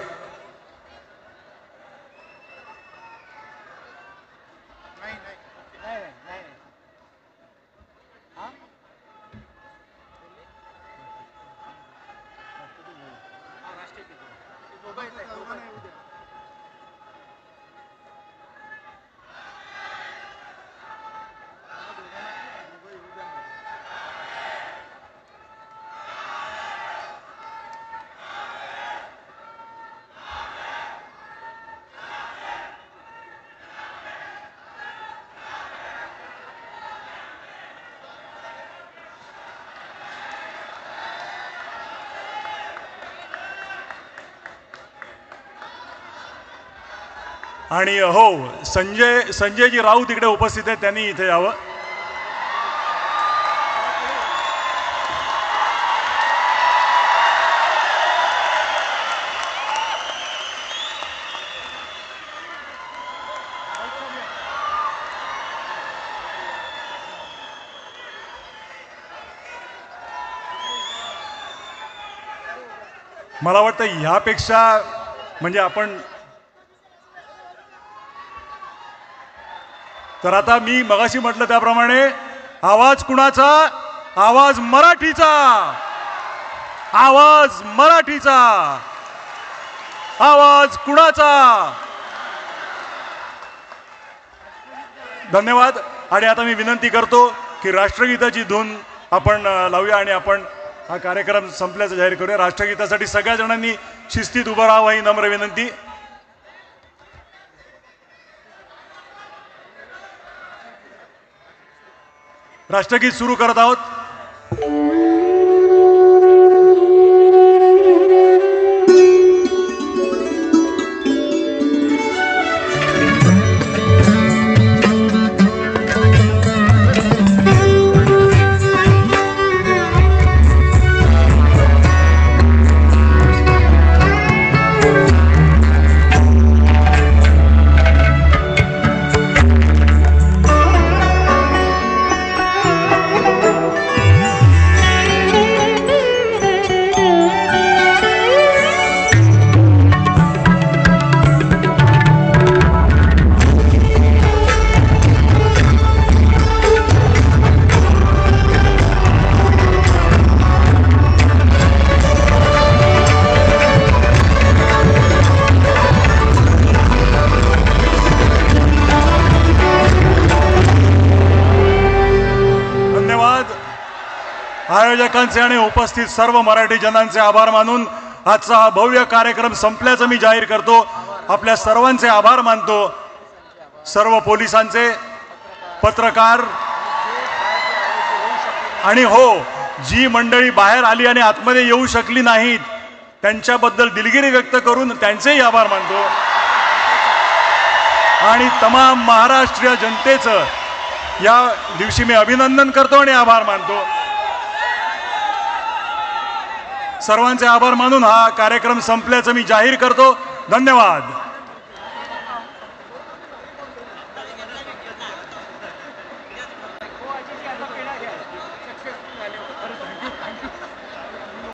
आणि हो, संजयजी राऊत इकडे उपस्थित आहेत, त्यांनी इथे यावं. मला वाटतं ह्यापेक्षा म्हणजे आपण तर आता मी मगाशी म्हटलं त्याप्रमाणे आवाज कुणाचा? आवाज मराठीचा. आवाज मराठीचा. आवाज कुणाचा? धन्यवाद. आणि आता मी विनंती करतो की राष्ट्रगीताची धून आपण लावूया आणि आपण हा कार्यक्रम संपल्याचं जाहीर करूया. राष्ट्रगीतासाठी सगळ्या जणांनी शिस्तीत उभं राहावं ही नम्र विनंती. राष्ट्रगीत सुरू करत आहोत. आयोजकांचे आणि उपस्थित सर्व मराठी जनांचे आभार मानून आजचा हा भव्य कार्यक्रम संपल्याचं मी जाहीर करतो. आपल्या सर्वांचे आभार मानतो. सर्व पोलिसांचे, पत्रकार आणि हो, जी मंडळी बाहेर आली आणि आतमध्ये येऊ शकली नाहीत त्यांच्याबद्दल दिलगिरी व्यक्त करून त्यांचेही आभार मानतो. आणि तमाम महाराष्ट्रीय जनतेचं या दिवशी मी अभिनंदन करतो आणि आभार मानतो. सर्वांचे आभार मानून हा कार्यक्रम संपल्याचं मी जाहीर करतो. धन्यवाद.